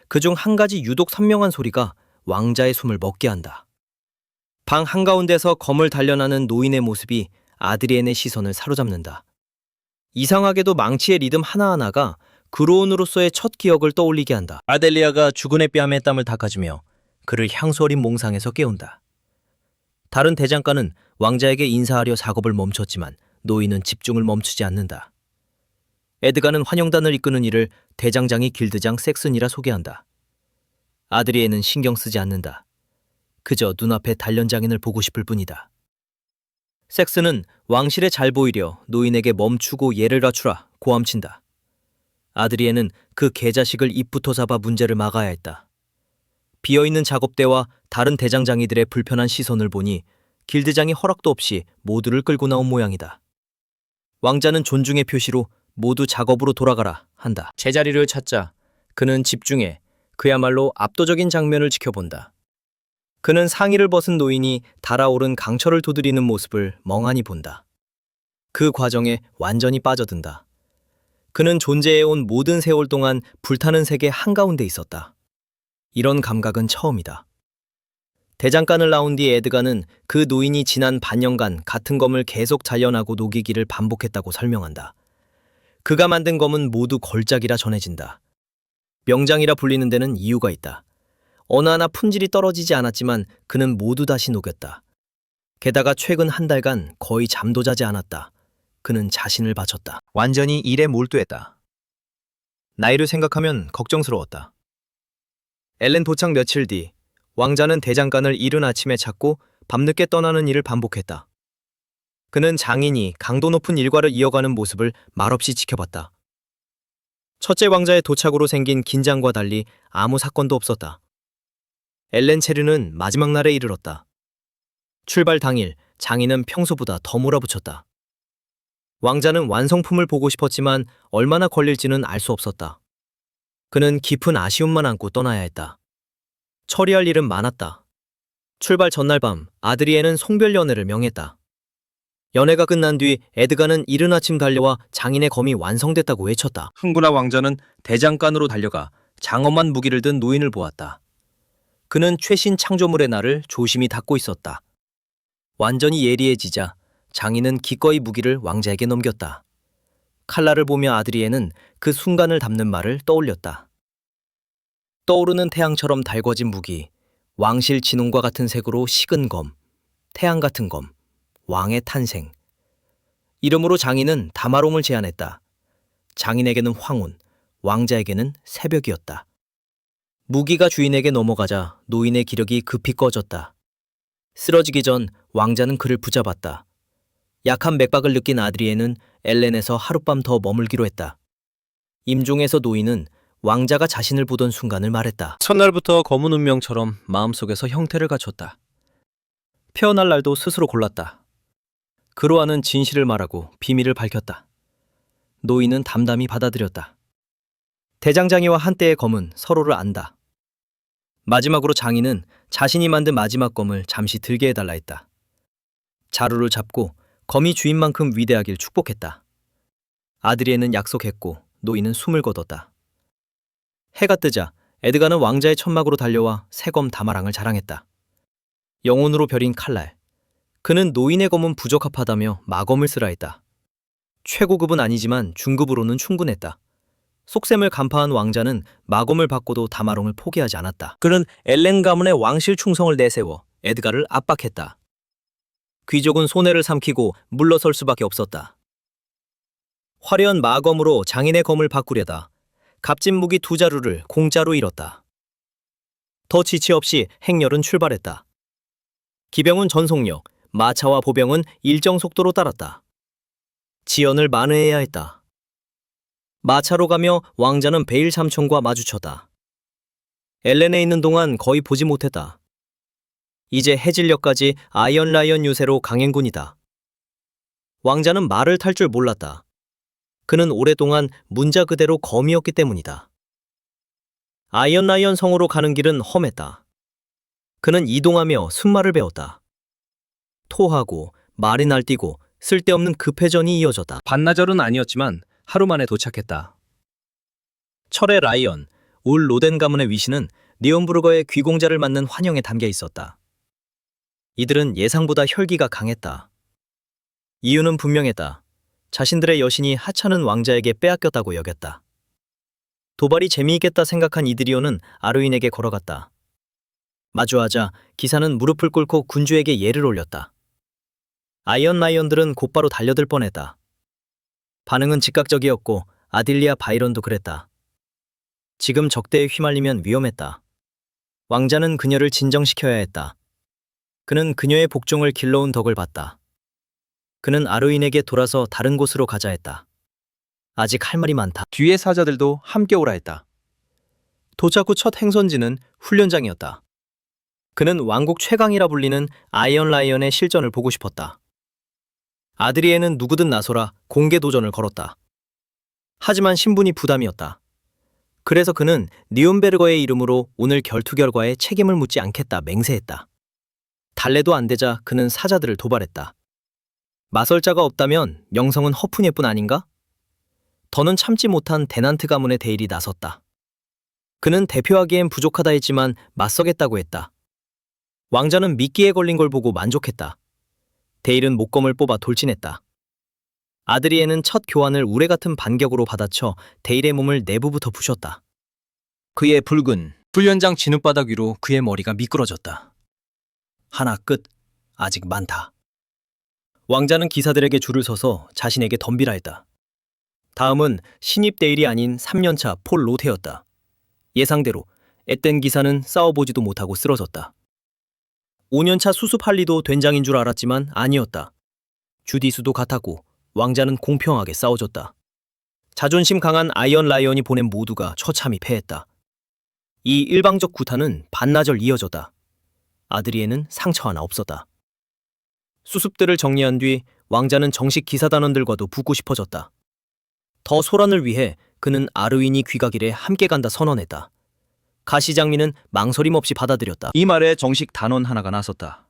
그중 한 가지 유독 선명한 소리가 왕자의 숨을 먹게 한다. 방 한가운데서 검을 단련하는 노인의 모습이 아드리엔의 시선을 사로잡는다. 이상하게도 망치의 리듬 하나하나가 그로온으로서의 첫 기억을 떠올리게 한다. 아델리아가 죽은의 뺨에 땀을 닦아주며 그를 향수 어린 몽상에서 깨운다. 다른 대장간은 왕자에게 인사하려 작업을 멈췄지만 노인은 집중을 멈추지 않는다. 에드가는 환영단을 이끄는 이를 대장장이 길드장 섹슨이라 소개한다. 아드리에는 신경 쓰지 않는다. 그저 눈앞에 단련장인을 보고 싶을 뿐이다. 섹슨은 왕실에 잘 보이려 노인에게 멈추고 예를 갖추라 고함친다. 아드리에는 그 개자식을 입부터 잡아 문제를 막아야 했다. 비어있는 작업대와 다른 대장장이들의 불편한 시선을 보니 길드장이 허락도 없이 모두를 끌고 나온 모양이다. 왕자는 존중의 표시로 모두 작업으로 돌아가라 한다. 제자리를 찾자 그는 집중해 그야말로 압도적인 장면을 지켜본다. 그는 상의를 벗은 노인이 달아오른 강철을 두드리는 모습을 멍하니 본다. 그 과정에 완전히 빠져든다. 그는 존재해온 모든 세월 동안 불타는 세계 한가운데 있었다. 이런 감각은 처음이다. 대장간을 나온 뒤 에드가는 그 노인이 지난 반년간 같은 검을 계속 단련하고 녹이기를 반복했다고 설명한다. 그가 만든 검은 모두 걸작이라 전해진다. 명장이라 불리는 데는 이유가 있다. 어느 하나 품질이 떨어지지 않았지만 그는 모두 다시 녹였다. 게다가 최근 한 달간 거의 잠도 자지 않았다. 그는 자신을 바쳤다. 완전히 일에 몰두했다. 나이를 생각하면 걱정스러웠다. 엘렌 도착 며칠 뒤 왕자는 대장간을 이른 아침에 찾고 밤늦게 떠나는 일을 반복했다. 그는 장인이 강도 높은 일과를 이어가는 모습을 말없이 지켜봤다. 첫째 왕자의 도착으로 생긴 긴장과 달리 아무 사건도 없었다. 엘렌 체르는 마지막 날에 이르렀다. 출발 당일 장인은 평소보다 더 몰아붙였다. 왕자는 완성품을 보고 싶었지만 얼마나 걸릴지는 알 수 없었다. 그는 깊은 아쉬움만 안고 떠나야 했다. 처리할 일은 많았다. 출발 전날 밤 아드리에는 송별 연회를 명했다. 연회가 끝난 뒤 에드가는 이른 아침 달려와 장인의 검이 완성됐다고 외쳤다. 흥분한 왕자는 대장간으로 달려가 장엄한 무기를 든 노인을 보았다. 그는 최신 창조물의 날을 조심히 닫고 있었다. 완전히 예리해지자 장인은 기꺼이 무기를 왕자에게 넘겼다. 칼날을 보며 아드리에는 그 순간을 담는 말을 떠올렸다. 떠오르는 태양처럼 달궈진 무기, 왕실 진홍과 같은 색으로 식은 검, 태양 같은 검, 왕의 탄생. 이름으로 장인은 다마롱을 제안했다. 장인에게는 황혼, 왕자에게는 새벽이었다. 무기가 주인에게 넘어가자 노인의 기력이 급히 꺼졌다. 쓰러지기 전 왕자는 그를 붙잡았다. 약한 맥박을 느낀 아드리에는 엘렌에서 하룻밤 더 머물기로 했다. 임종에서 노인은 왕자가 자신을 보던 순간을 말했다. 첫날부터 검은 운명처럼 마음속에서 형태를 갖췄다. 태어날 날도 스스로 골랐다. 그로하는 진실을 말하고 비밀을 밝혔다. 노인은 담담히 받아들였다. 대장장이와 한때의 검은 서로를 안다. 마지막으로 장인은 자신이 만든 마지막 검을 잠시 들게 해달라 했다. 자루를 잡고 검이 주인만큼 위대하길 축복했다. 아드리에는 약속했고 노인은 숨을 거뒀다. 해가 뜨자 에드가는 왕자의 천막으로 달려와 새검 다마랑을 자랑했다. 영혼으로 벼린 칼날. 그는 노인의 검은 부적합하다며 마검을 쓰라 했다. 최고급은 아니지만 중급으로는 충분했다. 속셈을 간파한 왕자는 마검을 받고도 다마롱을 포기하지 않았다. 그는 엘렌 가문의 왕실 충성을 내세워 에드가를 압박했다. 귀족은 손해를 삼키고 물러설 수밖에 없었다. 화려한 마검으로 장인의 검을 바꾸려다 값진 무기 2자루를 공짜로 잃었다. 더 지체 없이 행렬은 출발했다. 기병은 전속력, 마차와 보병은 일정 속도로 따랐다. 지연을 만회해야 했다. 마차로 가며 왕자는 베일 삼촌과 마주쳤다. 엘렌에 있는 동안 거의 보지 못했다. 이제 해질녘까지 아이언 라이언 유세로 강행군이다. 왕자는 말을 탈 줄 몰랐다. 그는 오랫동안 문자 그대로 검이었기 때문이다. 아이언 라이언 성으로 가는 길은 험했다. 그는 이동하며 순말을 배웠다. 토하고 말이 날뛰고 쓸데없는 급회전이 이어졌다. 반나절은 아니었지만 하루 만에 도착했다. 철의 라이언, 울 로덴 가문의 위신은 니온부르거의 귀공자를 맞는 환영에 담겨 있었다. 이들은 예상보다 혈기가 강했다. 이유는 분명했다. 자신들의 여신이 하찮은 왕자에게 빼앗겼다고 여겼다. 도발이 재미있겠다 생각한 이드리오는 아르윈에게 걸어갔다. 마주하자 기사는 무릎을 꿇고 군주에게 예를 올렸다. 아이언 라이언들은 곧바로 달려들 뻔했다. 반응은 즉각적이었고 아딜리아 바이런도 그랬다. 지금 적대에 휘말리면 위험했다. 왕자는 그녀를 진정시켜야 했다. 그는 그녀의 복종을 길러온 덕을 봤다. 그는 아르윈에게 돌아서 다른 곳으로 가자 했다. 아직 할 말이 많다. 뒤에 사자들도 함께 오라 했다. 도착 후 첫 행선지는 훈련장이었다. 그는 왕국 최강이라 불리는 아이언 라이언의 실전을 보고 싶었다. 아드리에는 누구든 나서라 공개 도전을 걸었다. 하지만 신분이 부담이었다. 그래서 그는 니온베르거의 이름으로 오늘 결투 결과에 책임을 묻지 않겠다 맹세했다. 달래도 안 되자 그는 사자들을 도발했다. 맞설 자가 없다면 명성은 허풍일 뿐 아닌가? 더는 참지 못한 데난트 가문의 데일이 나섰다. 그는 대표하기엔 부족하다 했지만 맞서겠다고 했다. 왕자는 미끼에 걸린 걸 보고 만족했다. 데일은 목검을 뽑아 돌진했다. 아드리에는 첫 교환을 우레 같은 반격으로 받아쳐 데일의 몸을 내부부터 부셨다. 그의 붉은 훈련장 진흙바닥 위로 그의 머리가 미끄러졌다. 하나 끝, 아직 많다. 왕자는 기사들에게 줄을 서서 자신에게 덤비라 했다. 다음은 신입 데일이 아닌 3년차 폴 로테였다. 예상대로 앳된 기사는 싸워보지도 못하고 쓰러졌다. 5년차 수습 할리도 된장인 줄 알았지만 아니었다. 주디수도 같았고 왕자는 공평하게 싸워줬다. 자존심 강한 아이언 라이언이 보낸 모두가 처참히 패했다. 이 일방적 구타는 반나절 이어졌다. 아드리에는 상처 하나 없었다. 수습들을 정리한 뒤 왕자는 정식 기사단원들과도 붙고 싶어졌다. 더 소란을 위해 그는 아르윈이 귀가길에 함께 간다 선언했다. 가시장미는 망설임 없이 받아들였다. 이 말에 정식 단원 하나가 나섰다.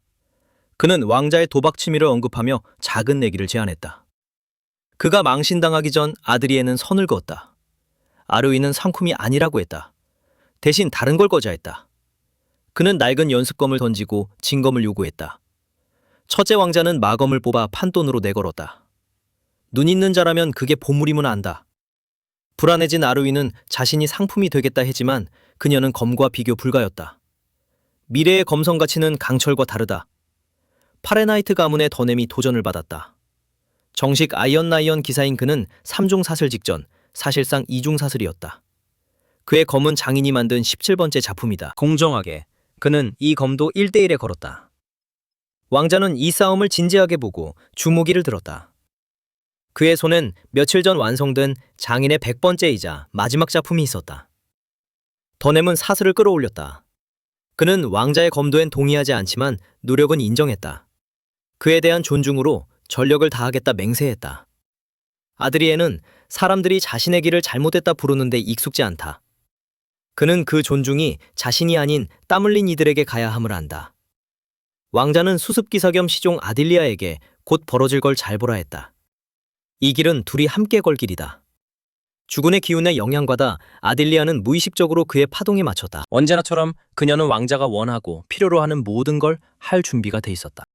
그는 왕자의 도박 취미를 언급하며 작은 내기를 제안했다. 그가 망신당하기 전 아드리에는 선을 그었다. 아르윈은 상품이 아니라고 했다. 대신 다른 걸 거자했다. 그는 낡은 연습검을 던지고 진검을 요구했다. 첫째 왕자는 마검을 뽑아 판돈으로 내걸었다. 눈 있는 자라면 그게 보물이면 안다. 불안해진 아르윈은 자신이 상품이 되겠다 했지만 그녀는 검과 비교 불가였다. 미래의 검성 가치는 강철과 다르다. 파레나이트 가문의 더넴이 도전을 받았다. 정식 아이언 라이언 기사인 그는 3중 사슬 직전, 사실상 2중 사슬이었다. 그의 검은 장인이 만든 17번째 작품이다. 공정하게 그는 이 검도 1대1에 걸었다. 왕자는 이 싸움을 진지하게 보고 주무기를 들었다. 그의 손엔 며칠 전 완성된 장인의 100번째이자 마지막 작품이 있었다. 더넴은 사슬을 끌어올렸다. 그는 왕자의 검도엔 동의하지 않지만 노력은 인정했다. 그에 대한 존중으로 전력을 다하겠다 맹세했다. 아드리에는 사람들이 자신의 길을 잘못했다 부르는데 익숙지 않다. 그는 그 존중이 자신이 아닌 땀 흘린 이들에게 가야 함을 안다. 왕자는 수습기사 겸 시종 아딜리아에게 곧 벌어질 걸 잘 보라 했다. 이 길은 둘이 함께 걸 길이다. 주군의 기운에 영향받아 아딜리아는 무의식적으로 그의 파동에 맞췄다. 언제나처럼 그녀는 왕자가 원하고 필요로 하는 모든 걸 할 준비가 돼 있었다.